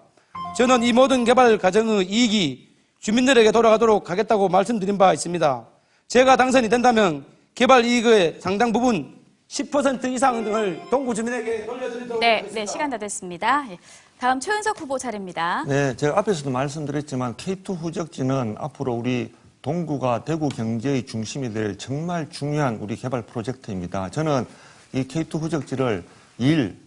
저는 이 모든 개발 과정의 이익이 주민들에게 돌아가도록 하겠다고 말씀드린 바 있습니다. 제가 당선이 된다면 개발 이익의 상당 부분 10% 이상 등을 동구 주민에게 돌려드리도록 하겠습니다. 네, 시간 다 됐습니다. 예, 다음 최은석 후보 차례입니다. 네, 제가 앞에서도 말씀드렸지만 K2 후적지는 앞으로 우리 동구가 대구 경제의 중심이 될 정말 중요한 우리 개발 프로젝트입니다. 저는 이 K2 후적지를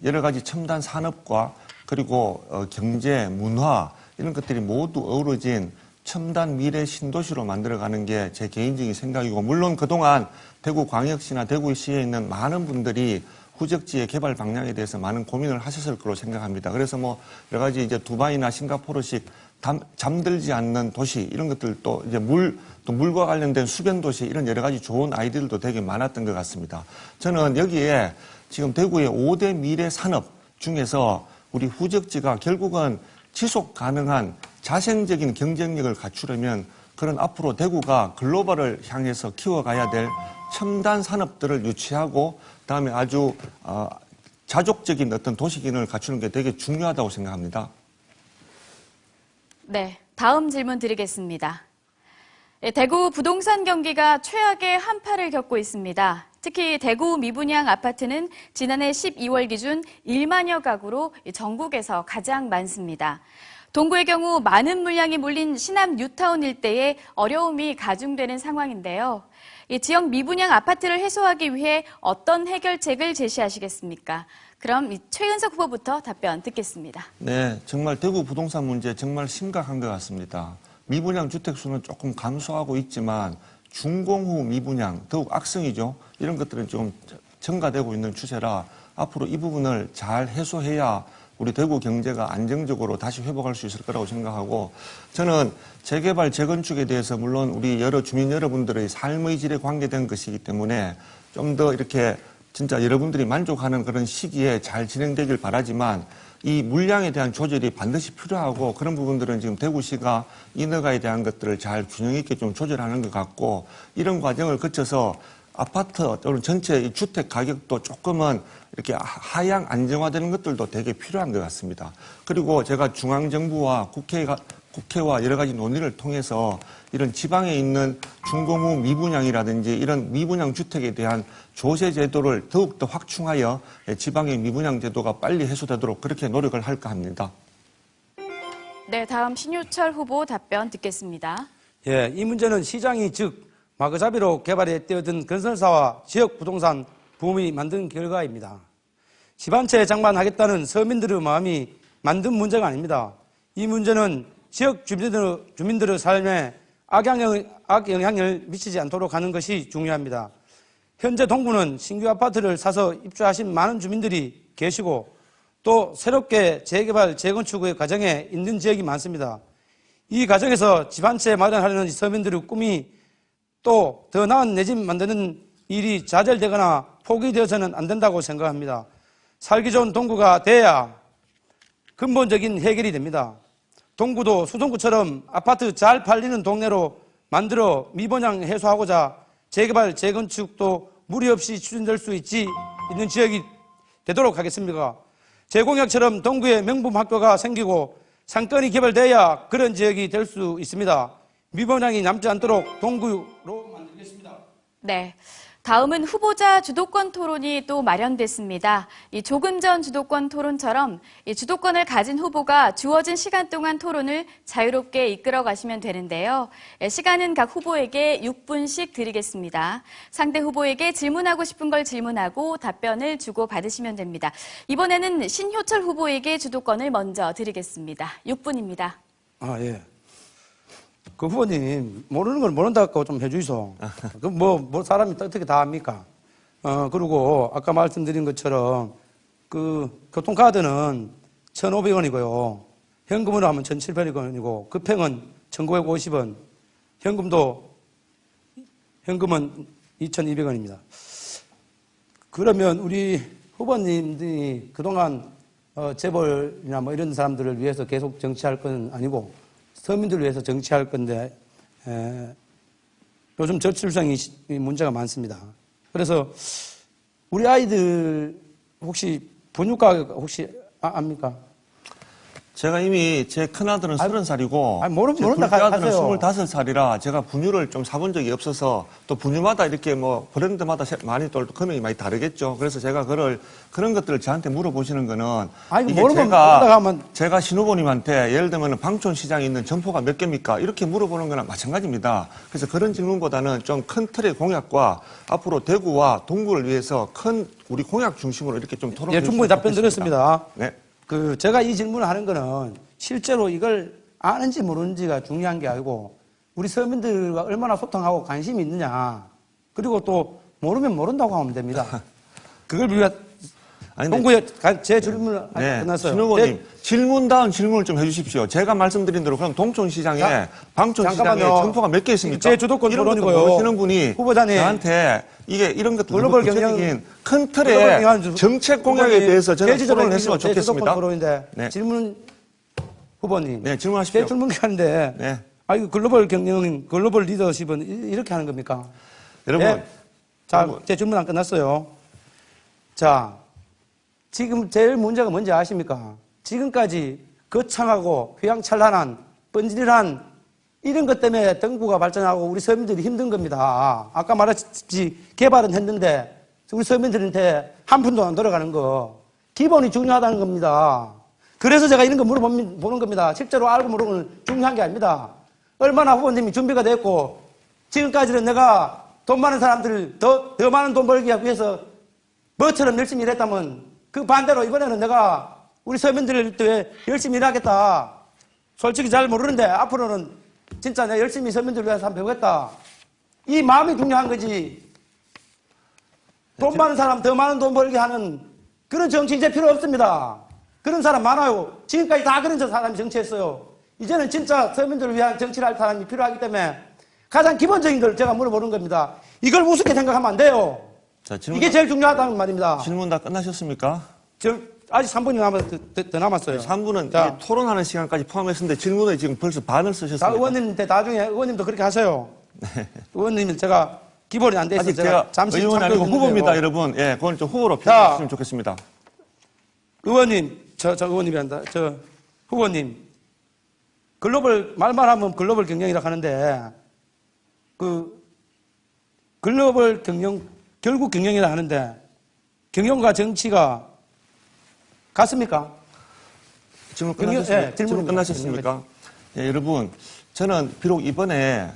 여러 가지 첨단 산업과 그리고 경제, 문화 이런 것들이 모두 어우러진 첨단 미래 신도시로 만들어가는 게 제 개인적인 생각이고, 물론 그동안 대구광역시나 대구시에 있는 많은 분들이 후적지의 개발 방향에 대해서 많은 고민을 하셨을 거로 생각합니다. 그래서 뭐 여러 가지 이제 두바이나 싱가포르식 잠들지 않는 도시 이런 것들도 이제 또 물과 관련된 수변 도시 이런 여러 가지 좋은 아이디어들도 되게 많았던 것 같습니다. 저는 여기에 지금 대구의 5대 미래 산업 중에서 우리 후적지가 결국은 지속 가능한 자생적인 경쟁력을 갖추려면 그런 앞으로 대구가 글로벌을 향해서 키워가야 될 첨단 산업들을 유치하고 그다음에 아주 자족적인 어떤 도시 기능을 갖추는 게 되게 중요하다고 생각합니다. 네, 다음 질문 드리겠습니다. 대구 부동산 경기가 최악의 한파를 겪고 있습니다. 특히 대구 미분양 아파트는 지난해 12월 기준 1만여 가구로 전국에서 가장 많습니다. 동구의 경우 많은 물량이 몰린 시남 뉴타운 일대에 어려움이 가중되는 상황인데요. 이 지역 미분양 아파트를 해소하기 위해 어떤 해결책을 제시하시겠습니까? 그럼 최은석 후보부터 답변 듣겠습니다. 네, 정말 대구 부동산 문제 정말 심각한 것 같습니다. 미분양 주택 수는 조금 감소하고 있지만 준공후 미분양 더욱 악성이죠. 이런 것들은 좀 증가되고 있는 추세라 앞으로 이 부분을 잘 해소해야 우리 대구 경제가 안정적으로 다시 회복할 수 있을 거라고 생각하고, 저는 재개발, 재건축에 대해서 물론 우리 여러 주민 여러분들의 삶의 질에 관계된 것이기 때문에 좀 더 이렇게 진짜 여러분들이 만족하는 그런 시기에 잘 진행되길 바라지만 이 물량에 대한 조절이 반드시 필요하고, 그런 부분들은 지금 대구시가 인허가에 대한 것들을 잘 균형 있게 좀 조절하는 것 같고, 이런 과정을 거쳐서 아파트 또는 전체 이 주택 가격도 조금은 이렇게 하향 안정화되는 것들도 되게 필요한 것 같습니다. 그리고 제가 중앙정부와 국회와 여러 가지 논의를 통해서 이런 지방에 있는 준공후 미분양이라든지 이런 미분양 주택에 대한 조세 제도를 더욱더 확충하여 지방의 미분양 제도가 빨리 해소되도록 그렇게 노력을 할까 합니다. 네, 다음 신유철 후보 답변 듣겠습니다. 예, 이 문제는 시장이 즉 마구잡이로 개발에 뛰어든 건설사와 지역 부동산 붐이 만든 결과입니다. 집 한 채 장만하겠다는 서민들의 마음이 만든 문제가 아닙니다. 이 문제는 지역 주민들의 삶에 악영향을 미치지 않도록 하는 것이 중요합니다. 현재 동구는 신규 아파트를 사서 입주하신 많은 주민들이 계시고 또 새롭게 재개발, 재건축의 과정에 있는 지역이 많습니다. 이 과정에서 집 한 채 마련하려는 서민들의 꿈이 또 더 나은 내 집 만드는 일이 좌절되거나 포기되어서는 안 된다고 생각합니다. 살기 좋은 동구가 돼야 근본적인 해결이 됩니다. 동구도 수성구처럼 아파트 잘 팔리는 동네로 만들어 미분양 해소하고자 재개발, 재건축도 무리 없이 추진될 수 있는 지역이 되도록 하겠습니다. 제 공약처럼 동구에 명품 학교가 생기고 상권이 개발돼야 그런 지역이 될 수 있습니다. 미분양이 남지 않도록 동구로 만들겠습니다. 네. 다음은 후보자 주도권 토론이 또 마련됐습니다. 이 조금 전 주도권 토론처럼 이 주도권을 가진 후보가 주어진 시간 동안 토론을 자유롭게 이끌어 가시면 되는데요. 시간은 각 후보에게 6분씩 드리겠습니다. 상대 후보에게 질문하고 싶은 걸 질문하고 답변을 주고 받으시면 됩니다. 이번에는 신효철 후보에게 주도권을 먼저 드리겠습니다. 6분입니다. 예. 그 후보님, 모르는 걸 모른다고 좀 해주이소. 뭐 사람이 어떻게 다 합니까? 그리고 아까 말씀드린 것처럼 그 교통카드는 1,500원이고요. 현금으로 하면 1,700원이고, 급행은 1,950원, 현금은 2,200원입니다. 그러면 우리 후보님들이 그동안 재벌이나 뭐 이런 사람들을 위해서 계속 정치할 건 아니고 서민들을 위해서 정치할 건데 요즘 저출생이 문제가 많습니다. 그래서 우리 아이들 혹시 분유가 혹시 압니까? 제가 이미 제 큰아들은 30살이고 아니, 모른다 둘째 아들은 하세요. 25살이라 제가 분유를 좀 사본 적이 없어서 또 분유마다 이렇게 뭐 브랜드마다 많이 또 금액이 많이 다르겠죠. 그래서 제가 그런 것들을 저한테 물어보시는 거는 아니, 이게 모르면 모른다 하면 제가 신후보님한테 예를 들면 방촌시장에 있는 점포가 몇 개입니까? 이렇게 물어보는 거나 마찬가지입니다. 그래서 그런 질문보다는 좀 큰 틀의 공약과 앞으로 대구와 동구를 위해서 큰 우리 공약 중심으로 이렇게 좀 토론해 예, 충분히 답변 드렸습니다. 네. 제가 이 질문을 하는 거는 실제로 이걸 아는지 모르는지가 중요한 게 아니고 우리 서민들과 얼마나 소통하고 관심이 있느냐. 그리고 또 모르면 모른다고 하면 됩니다. 그걸 위해 동구에 제 질문을 끝났어요. 신 후보님, 질문 다음 질문을 좀 해주십시오. 제가 말씀드린 대로 그럼 동촌시장에, 방촌시장에 점포가 몇 개 있습니까? 제 주도권 이런 것도 토론이고요. 모르시는 분이 후보자님, 저한테 이런 것도 글로벌 구체적인 큰 틀의 정책 공약에 대해서 저는 토론을 했으면 좋겠습니다. 네. 질문 후보님. 네, 질문하십시오. 제 질문 하는데 네. 이거 글로벌 경영, 글로벌 리더십은 이렇게 하는 겁니까? 여러분. 네. 자, 제 질문 안 끝났어요. 자, 지금 제일 문제가 뭔지 아십니까? 지금까지 거창하고 휘황찬란한 번지르한 이런 것 때문에 동구가 발전하고 우리 서민들이 힘든 겁니다. 아까 말했듯이 개발은 했는데 우리 서민들한테 한 푼도 안 들어가는 거 기본이 중요하다는 겁니다. 그래서 제가 이런 거 물어보는 겁니다. 실제로 알고 모르고는 중요한 게 아닙니다. 얼마나 후보님이 준비가 됐고 지금까지는 내가 돈 많은 사람들 더 많은 돈 벌기 위해서 뭐처럼 열심히 일했다면 그 반대로 이번에는 내가 우리 서민들을 위해 열심히 일하겠다. 솔직히 잘 모르는데 앞으로는 진짜 내가 열심히 서민들을 위해서 한번 배우겠다. 이 마음이 중요한 거지. 돈 많은 사람 더 많은 돈 벌게 하는 그런 정치 이제 필요 없습니다. 그런 사람 많아요. 지금까지 다 그런 사람이 정치했어요. 이제는 진짜 서민들을 위한 정치를 할 사람이 필요하기 때문에 가장 기본적인 걸 제가 물어보는 겁니다. 이걸 우습게 생각하면 안 돼요. 자, 이게 제일 중요하다는 말입니다. 질문 다 끝나셨습니까? 아직 3분이 더 남았어요. 3분은 자, 토론하는 시간까지 포함했는데 질문에 지금 벌써 반을 쓰셨습니다. 자, 의원님한테 나중에 의원님도 그렇게 하세요. 의원님은 제가 기본이 안 돼 있어서 아직 제가 잠시 의원이 아니고 후보입니다, 여러분. 예, 그건 좀 후보로 표현해 주시면 좋겠습니다. 의원님, 저 의원님이 한다. 저 후보님, 말만 하면 글로벌 경영이라고 하는데, 글로벌 경영, 결국 경영이라 하는데, 경영과 정치가 같습니까? 질문 끝나셨습니까? 질문 끝나셨습니까? 예, 여러분, 저는 비록 이번에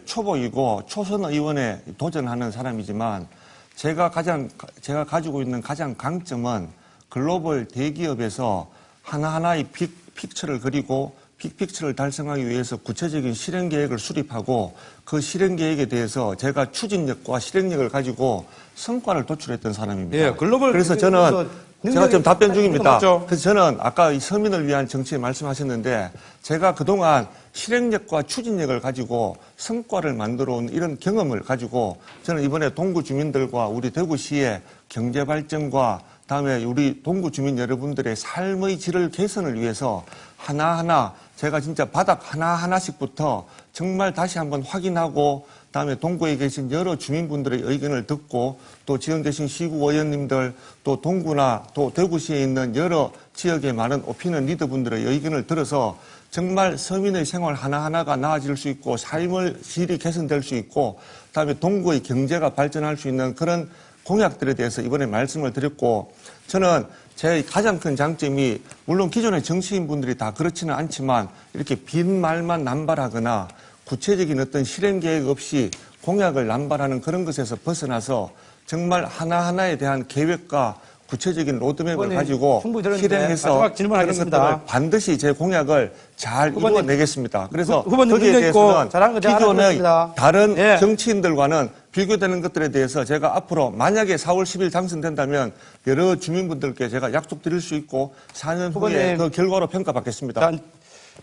초보이고 초선 의원에 도전하는 사람이지만 제가 가지고 있는 가장 강점은 글로벌 대기업에서 하나하나의 빅픽처를 그리고 빅픽처를 달성하기 위해서 구체적인 실행 계획을 수립하고 그 실행 계획에 대해서 제가 추진력과 실행력을 가지고 성과를 도출했던 사람입니다. 예, 글로벌 그래서 저는 제가 지금 답변 중입니다. 그래서 저는 아까 이 서민을 위한 정치 말씀하셨는데 제가 그동안 실행력과 추진력을 가지고 성과를 만들어 온 이런 경험을 가지고 저는 이번에 동구 주민들과 우리 대구시의 경제 발전과 다음에 우리 동구 주민 여러분들의 삶의 질을 개선을 위해서 하나하나 제가 진짜 바닥 하나하나씩부터 정말 다시 한번 확인하고 다음에 동구에 계신 여러 주민분들의 의견을 듣고 또 지금 계신 시구 의원님들 또 동구나 또 대구시에 있는 여러 지역의 많은 오피니언 리더분들의 의견을 들어서 정말 서민의 생활 하나하나가 나아질 수 있고 삶의 질이 개선될 수 있고 다음에 동구의 경제가 발전할 수 있는 그런 공약들에 대해서 이번에 말씀을 드렸고 저는 제 가장 큰 장점이 물론 기존의 정치인분들이 다 그렇지는 않지만 이렇게 빈 말만 남발하거나 구체적인 어떤 실행 계획 없이 공약을 남발하는 그런 것에서 벗어나서 정말 하나하나에 대한 계획과 구체적인 로드맵을 후보님, 가지고 충분히 들었는데 실행해서 마지막 질문하겠습니다. 그런 것들을 반드시 제 공약을 잘 후보님, 이루어내겠습니다. 그래서 후보님 거기에 능력 있고 대해서는 잘하는 거 제가 기존의 알아듣겠습니다. 다른 예. 정치인들과는 비교되는 것들에 대해서 제가 앞으로 만약에 4월 10일 당선된다면 여러 주민분들께 제가 약속드릴 수 있고 4년 후에 후보님. 그 결과로 평가받겠습니다.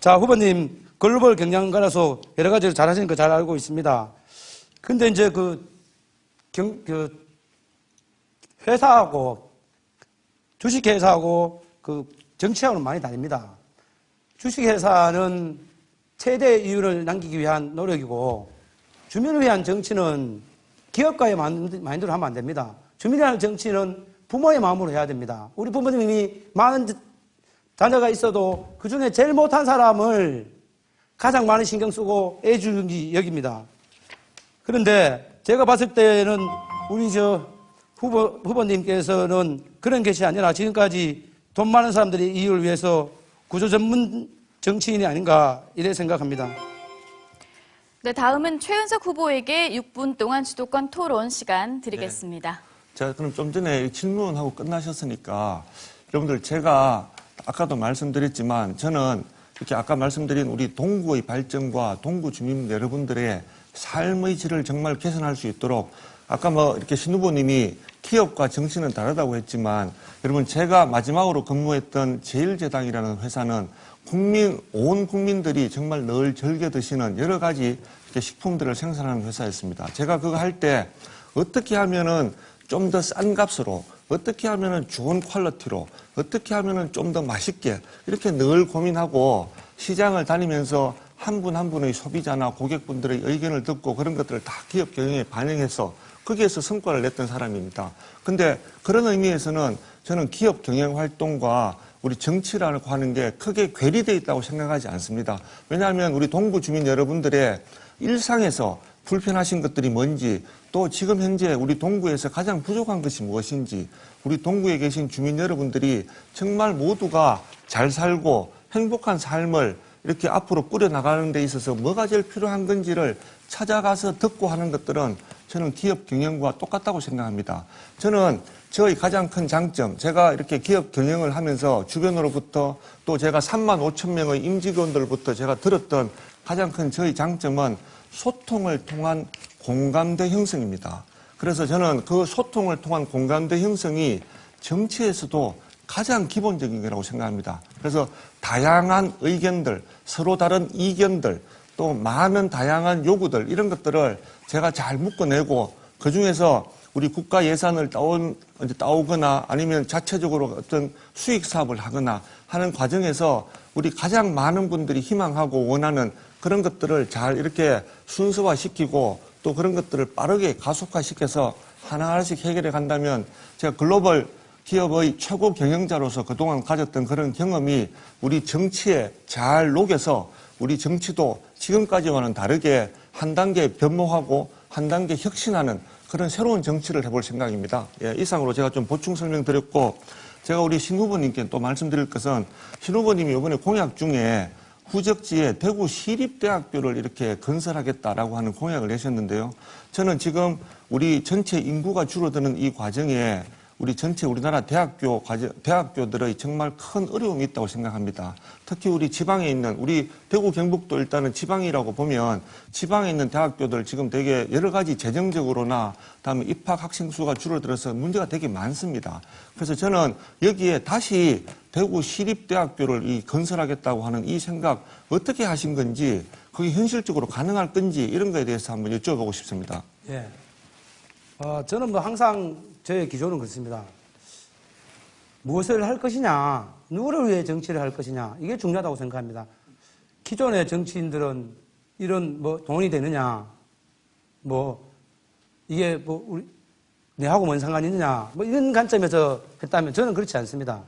자, 후보님, 글로벌 경영가라서 여러 가지를 잘하시는 거 잘 알고 있습니다. 근데 이제 회사하고, 주식회사하고 정치하고는 많이 다릅니다. 주식회사는 최대 이윤을 남기기 위한 노력이고, 주민을 위한 정치는 기업가의 마인드로 하면 안 됩니다. 주민을 위한 정치는 부모의 마음으로 해야 됩니다. 우리 부모님이 많은 자녀가 있어도 그 중에 제일 못한 사람을 가장 많이 신경 쓰고 애주기 여깁니다. 그런데 제가 봤을 때는 우리 후보님께서는 그런 것이 아니라 지금까지 돈 많은 사람들의 이익을 위해서 구조 전문 정치인이 아닌가 이래 생각합니다. 네, 다음은 최은석 후보에게 6분 동안 주도권 토론 시간 드리겠습니다. 자, 그럼 좀 전에 질문하고 끝나셨으니까 여러분들 제가 아까도 말씀드렸지만 저는 이렇게 아까 말씀드린 우리 동구의 발전과 동구 주민 여러분들의 삶의 질을 정말 개선할 수 있도록 아까 이렇게 신 후보님이 기업과 정치는 다르다고 했지만 여러분 제가 마지막으로 근무했던 제일제당이라는 회사는 온 국민들이 정말 늘 즐겨 드시는 여러 가지 이렇게 식품들을 생산하는 회사였습니다. 제가 그거 할 때 어떻게 하면은 좀 더 싼 값으로 어떻게 하면은 좋은 퀄리티로 어떻게 하면은 좀 더 맛있게 이렇게 늘 고민하고 시장을 다니면서 한 분 한 분의 소비자나 고객분들의 의견을 듣고 그런 것들을 다 기업 경영에 반영해서 거기에서 성과를 냈던 사람입니다. 근데 그런 의미에서는 저는 기업 경영 활동과 우리 정치라고 하는 게 크게 괴리되어 있다고 생각하지 않습니다. 왜냐하면 우리 동구 주민 여러분들의 일상에서 불편하신 것들이 뭔지 또 지금 현재 우리 동구에서 가장 부족한 것이 무엇인지 우리 동구에 계신 주민 여러분들이 정말 모두가 잘 살고 행복한 삶을 이렇게 앞으로 꾸려나가는 데 있어서 뭐가 제일 필요한 건지를 찾아가서 듣고 하는 것들은 저는 기업 경영과 똑같다고 생각합니다. 저는 저의 가장 큰 장점, 제가 이렇게 기업 경영을 하면서 주변으로부터 또 제가 3만 5천 명의 임직원들부터 제가 들었던 가장 큰 저의 장점은 소통을 통한 공감대 형성입니다. 그래서 저는 그 소통을 통한 공감대 형성이 정치에서도 가장 기본적인 거라고 생각합니다. 그래서 다양한 의견들, 서로 다른 이견들, 또 많은 다양한 요구들 이런 것들을 제가 잘 묶어내고 그중에서 우리 국가 예산을 따오거나 아니면 자체적으로 어떤 수익 사업을 하거나 하는 과정에서 우리 가장 많은 분들이 희망하고 원하는 그런 것들을 잘 이렇게 순서화시키고 또 그런 것들을 빠르게 가속화시켜서 하나하나씩 해결해 간다면 제가 글로벌 기업의 최고 경영자로서 그동안 가졌던 그런 경험이 우리 정치에 잘 녹여서 우리 정치도 지금까지와는 다르게 한 단계 변모하고 한 단계 혁신하는 그런 새로운 정치를 해볼 생각입니다. 예, 이상으로 제가 좀 보충 설명드렸고 제가 우리 신 후보님께 또 말씀드릴 것은 신 후보님이 이번에 공약 중에 후적지에 대구 시립대학교를 이렇게 건설하겠다라고 하는 공약을 내셨는데요. 저는 지금 우리 전체 인구가 줄어드는 이 과정에 우리 전체 우리나라 대학교들의 정말 큰 어려움이 있다고 생각합니다. 특히 우리 지방에 있는 우리 대구 경북도 일단은 지방이라고 보면 지방에 있는 대학교들 지금 되게 여러 가지 재정적으로나 다음에 입학 학생 수가 줄어들어서 문제가 되게 많습니다. 그래서 저는 여기에 다시 대구 시립대학교를 건설하겠다고 하는 이 생각 어떻게 하신 건지 그게 현실적으로 가능할 건지 이런 거에 대해서 한번 여쭤보고 싶습니다. 예. 저는 항상 저의 기조는 그렇습니다. 무엇을 할 것이냐, 누구를 위해 정치를 할 것이냐, 이게 중요하다고 생각합니다. 기존의 정치인들은 이런 돈이 되느냐, 이게 내하고 뭔 상관이 있느냐, 이런 관점에서 했다면 저는 그렇지 않습니다.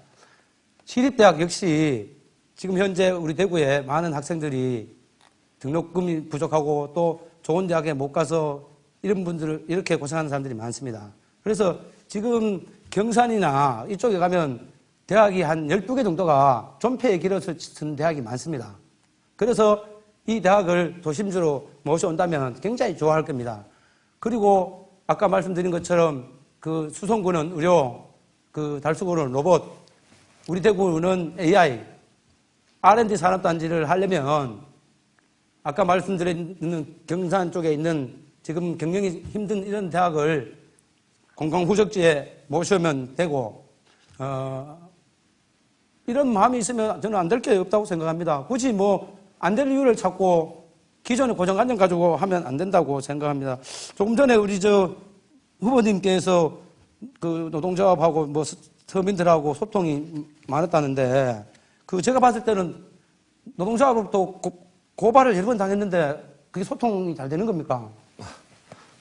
시립대학 역시 지금 현재 우리 대구에 많은 학생들이 등록금이 부족하고 또 좋은 대학에 못 가서 이런 분들을 이렇게 고생하는 사람들이 많습니다. 그래서 지금 경산이나 이쪽에 가면 대학이 한 12개 정도가 존폐에 길어서 쓴 대학이 많습니다. 그래서 이 대학을 도심지로 모셔온다면 굉장히 좋아할 겁니다. 그리고 아까 말씀드린 것처럼 그 수성구는 의료, 그 달수구는 로봇, 우리 대구는 AI, R&D 산업단지를 하려면 아까 말씀드린 경산 쪽에 있는 지금 경영이 힘든 이런 대학을 공공후적지에 모시면 되고, 이런 마음이 있으면 저는 안 될 게 없다고 생각합니다. 굳이 뭐 안 될 이유를 찾고 기존의 고정관념 가지고 하면 안 된다고 생각합니다. 조금 전에 우리 후보님께서 그 노동조합하고 뭐 서민들하고 소통이 많았다는데, 그 제가 봤을 때는 노동조합으로부터 고발을 여러 번 당했는데 그게 소통이 잘 되는 겁니까?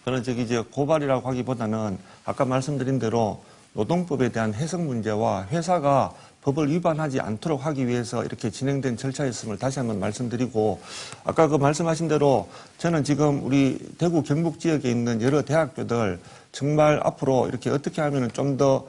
그런 이제 고발이라고 하기보다는 아까 말씀드린 대로 노동법에 대한 해석 문제와 회사가 법을 위반하지 않도록 하기 위해서 이렇게 진행된 절차였음을 다시 한번 말씀드리고, 아까 그 말씀하신 대로 저는 지금 우리 대구 경북 지역에 있는 여러 대학교들 정말 앞으로 이렇게 어떻게 하면 좀 더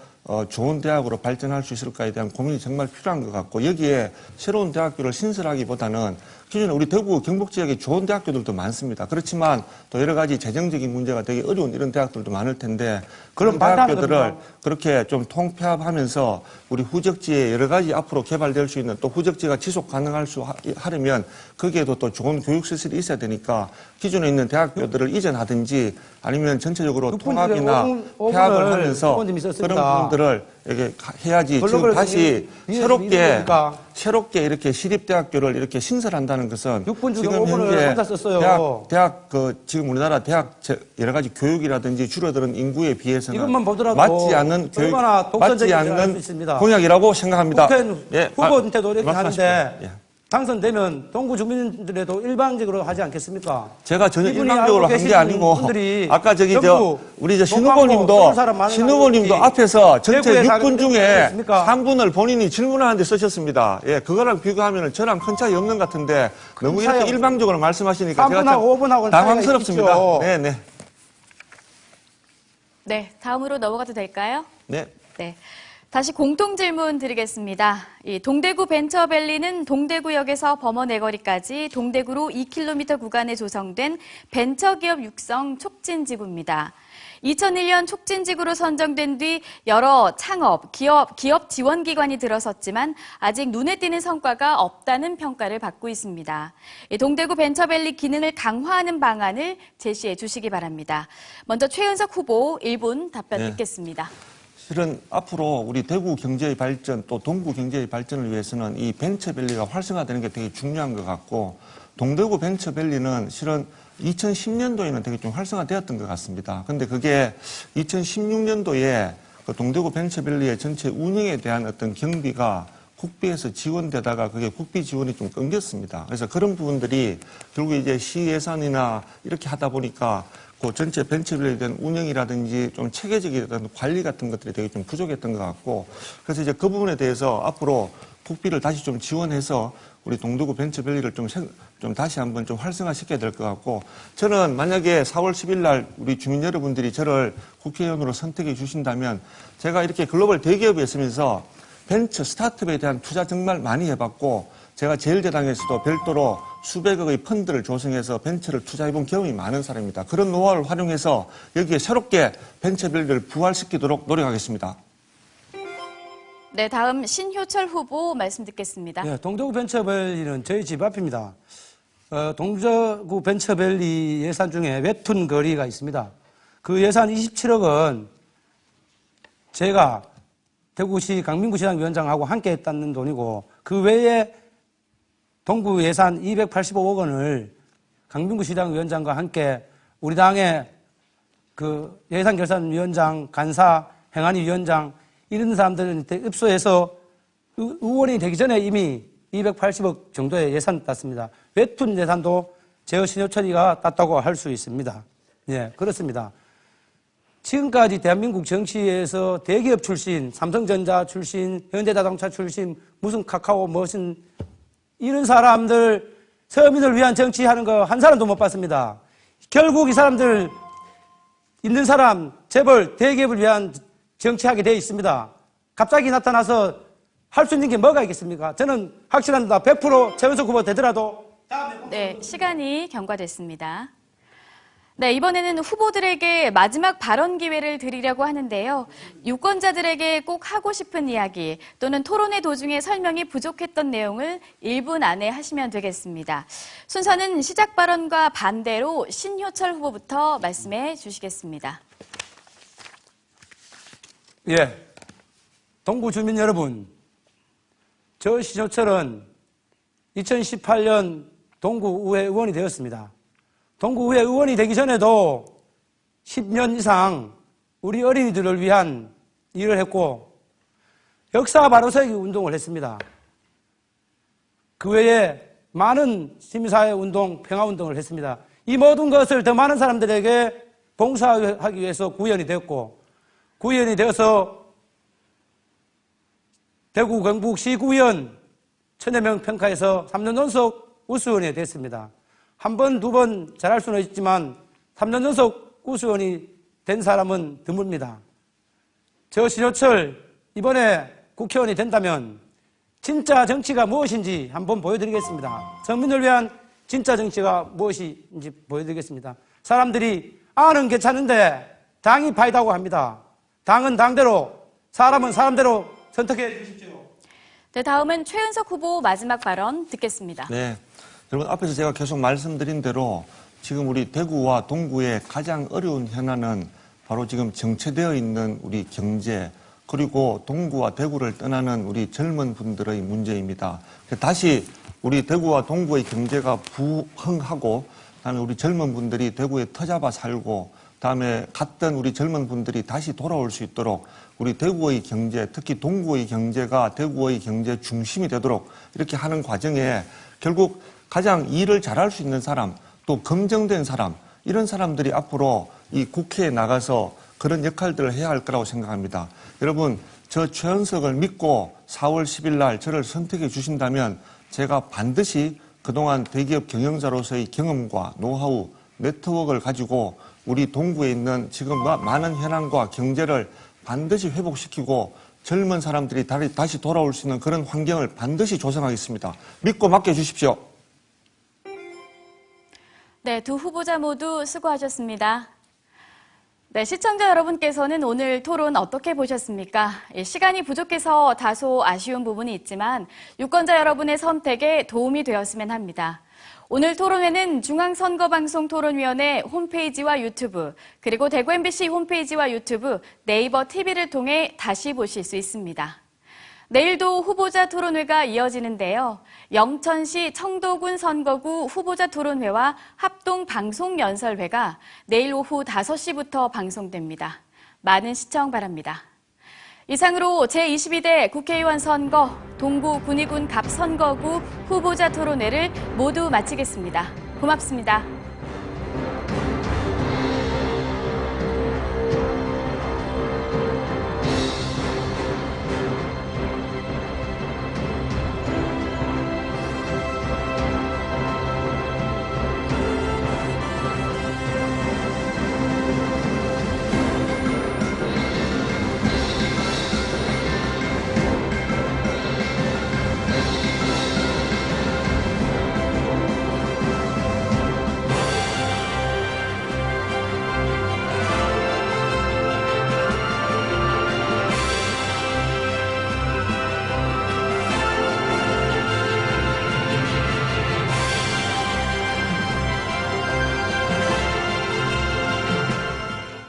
좋은 대학으로 발전할 수 있을까에 대한 고민이 정말 필요한 것 같고, 여기에 새로운 대학교를 신설하기보다는 기존에 우리 대구 경북 지역에 좋은 대학교들도 많습니다. 그렇지만 또 여러 가지 재정적인 문제가 되게 어려운 이런 대학들도 많을 텐데, 그런 대학교들을 그렇게 좀 통폐합하면서 우리 후적지에 여러 가지 앞으로 개발될 수 있는, 또 후적지가 지속 가능할 수 하려면 거기에도 또 좋은 교육시설이 있어야 되니까 기존에 있는 대학교들을 이전하든지 아니면 전체적으로 통합이나 폐합을 하면서 그런 부분들을 이렇게 해야지, 지금 다시 새롭게 이렇게 시립대학교를 이렇게 신설한다는 것은 지금 현재 대학 지금 우리나라 대학 여러 가지 교육이라든지 줄어드는 인구에 비해서는 맞지 않는 공약이라고 생각합니다. 예, 후보한테도 이렇게 하는데 예. 당선되면 동구 주민들에도 일방적으로 하지 않겠습니까? 제가 전혀 일방적으로 한 게 아니고, 아까 우리 신 후보님도 앞에서 전체 6분 중에 3분을 본인이 질문하는데 쓰셨습니다. 예, 그거랑 비교하면 저랑 큰 차이 없는 것 같은데 너무 이렇게 일방적으로 말씀하시니까 제가 참 당황스럽습니다. 네. 네, 다음으로 넘어가도 될까요? 네. 네. 다시 공통 질문 드리겠습니다. 이 동대구 벤처밸리는 동대구역에서 범어내거리까지 동대구로 2km 구간에 조성된 벤처기업 육성 촉진지구입니다. 2001년 촉진지구로 선정된 뒤 여러 창업, 기업 지원기관이 들어섰지만 아직 눈에 띄는 성과가 없다는 평가를 받고 있습니다. 동대구 벤처밸리 기능을 강화하는 방안을 제시해 주시기 바랍니다. 먼저 최은석 후보 1분 답변 듣겠습니다. 실은 앞으로 우리 대구 경제의 발전, 또 동구 경제의 발전을 위해서는 이 벤처밸리가 활성화되는 게 되게 중요한 것 같고, 동대구 벤처밸리는 실은 2010년도에는 되게 좀 활성화되었던 것 같습니다. 근데 그게 2016년도에 그 동대구 벤처밸리의 전체 운영에 대한 어떤 경비가 국비에서 지원되다가 그게 국비 지원이 좀 끊겼습니다. 그래서 그런 부분들이 결국 이제 시 예산이나 이렇게 하다 보니까 그 전체 벤처밸리에 대한 운영이라든지 좀 체계적인 관리 같은 것들이 되게 좀 부족했던 것 같고, 그래서 이제 그 부분에 대해서 앞으로 국비를 다시 좀 지원해서 우리 동대구 벤처밸리를 좀 다시 한번 좀 활성화시켜야 될 것 같고, 저는 만약에 4월 10일 날 우리 주민 여러분들이 저를 국회의원으로 선택해 주신다면 제가 이렇게 글로벌 대기업에 있으면서 벤처 스타트업에 대한 투자 정말 많이 해봤고, 제가 제일제당에서도 별도로 수백억의 펀드를 조성해서 벤처를 투자해본 경험이 많은 사람입니다. 그런 노하우를 활용해서 여기에 새롭게 벤처밸리를 부활시키도록 노력하겠습니다. 네, 다음 신효철 후보 말씀 듣겠습니다. 네, 동대구 벤처밸리는 저희 집 앞입니다. 동대구 벤처밸리 예산 중에 웹툰 거리가 있습니다. 그 예산 27억은 제가 대구시 강민구시장 위원장하고 함께 했다는 돈이고, 그 외에 동구 예산 285억 원을 강민구시장 위원장과 함께 우리 당의 그 예산결산위원장, 간사, 행안위 위원장 이런 사람들한테 읍소해서 의원이 되기 전에 이미 280억 정도의 예산 땄습니다. 웹툰 예산도 제어 신효철이가 땄다고 할 수 있습니다. 예, 그렇습니다. 지금까지 대한민국 정치에서 대기업 출신, 삼성전자 출신, 현대자동차 출신, 무슨 카카오, 무슨 이런 사람들 서민을 위한 정치하는 거 한 사람도 못 봤습니다. 결국 이 사람들 있는 사람 재벌 대기업을 위한 정치하게 되어 있습니다. 갑자기 나타나서 할 수 있는 게 뭐가 있겠습니까? 저는 확실합니다. 100% 최은석 후보 되더라도 네, 시간이 경과됐습니다. 네, 이번에는 후보들에게 마지막 발언 기회를 드리려고 하는데요. 유권자들에게 꼭 하고 싶은 이야기 또는 토론회 도중에 설명이 부족했던 내용을 1분 안에 하시면 되겠습니다. 순서는 시작 발언과 반대로 신효철 후보부터 말씀해 주시겠습니다. 예, 동구 주민 여러분, 저 신효철은 2018년 동구의회 의원이 되었습니다. 동구의회 의원이 되기 전에도 10년 이상 우리 어린이들을 위한 일을 했고 역사 바로세기 운동을 했습니다. 그 외에 많은 시민사회 운동, 평화운동을 했습니다. 이 모든 것을 더 많은 사람들에게 봉사하기 위해서 구의원이 되었고 구의원이 되어서 대구 경북시구의원 1000여 명 평가에서 3년 연속 우수의원이 됐습니다. 한 번, 두 번 잘할 수는 있지만 3년 연속 우수의원이 된 사람은 드뭅니다. 저 신효철 이번에 국회의원이 된다면 진짜 정치가 무엇인지 한번 보여드리겠습니다. 서민을 위한 진짜 정치가 무엇인지 보여드리겠습니다. 사람들이 아는 괜찮은데 당이 파이다고 합니다. 당은 당대로, 사람은 사람대로 선택해 주십시오. 네, 다음은 최은석 후보 마지막 발언 듣겠습니다. 네. 여러분, 앞에서 제가 계속 말씀드린 대로 지금 우리 대구와 동구의 가장 어려운 현안은 바로 지금 정체되어 있는 우리 경제, 그리고 동구와 대구를 떠나는 우리 젊은 분들의 문제입니다. 다시 우리 대구와 동구의 경제가 부흥하고, 그다음에 우리 젊은 분들이 대구에 터잡아 살고, 다음에 갔던 우리 젊은 분들이 다시 돌아올 수 있도록 우리 대구의 경제, 특히 동구의 경제가 대구의 경제 중심이 되도록 이렇게 하는 과정에 결국 가장 일을 잘할 수 있는 사람, 또 검증된 사람, 이런 사람들이 앞으로 이 국회에 나가서 그런 역할들을 해야 할 거라고 생각합니다. 여러분, 저 최은석을 믿고 4월 10일 날 저를 선택해 주신다면 제가 반드시 그동안 대기업 경영자로서의 경험과 노하우, 네트워크를 가지고 우리 동구에 있는 지금 많은 현안과 경제를 반드시 회복시키고 젊은 사람들이 다시 돌아올 수 있는 그런 환경을 반드시 조성하겠습니다. 믿고 맡겨주십시오. 네, 두 후보자 모두 수고하셨습니다. 네, 시청자 여러분께서는 오늘 토론 어떻게 보셨습니까? 시간이 부족해서 다소 아쉬운 부분이 있지만 유권자 여러분의 선택에 도움이 되었으면 합니다. 오늘 토론회는 중앙선거방송토론위원회 홈페이지와 유튜브, 그리고 대구 MBC 홈페이지와 유튜브, 네이버 TV를 통해 다시 보실 수 있습니다. 내일도 후보자 토론회가 이어지는데요. 영천시 청도군 선거구 후보자 토론회와 합동 방송 연설회가 내일 오후 5시부터 방송됩니다. 많은 시청 바랍니다. 이상으로 제22대 국회의원 선거 동구 군의군 갑선거구 후보자 토론회를 모두 마치겠습니다. 고맙습니다.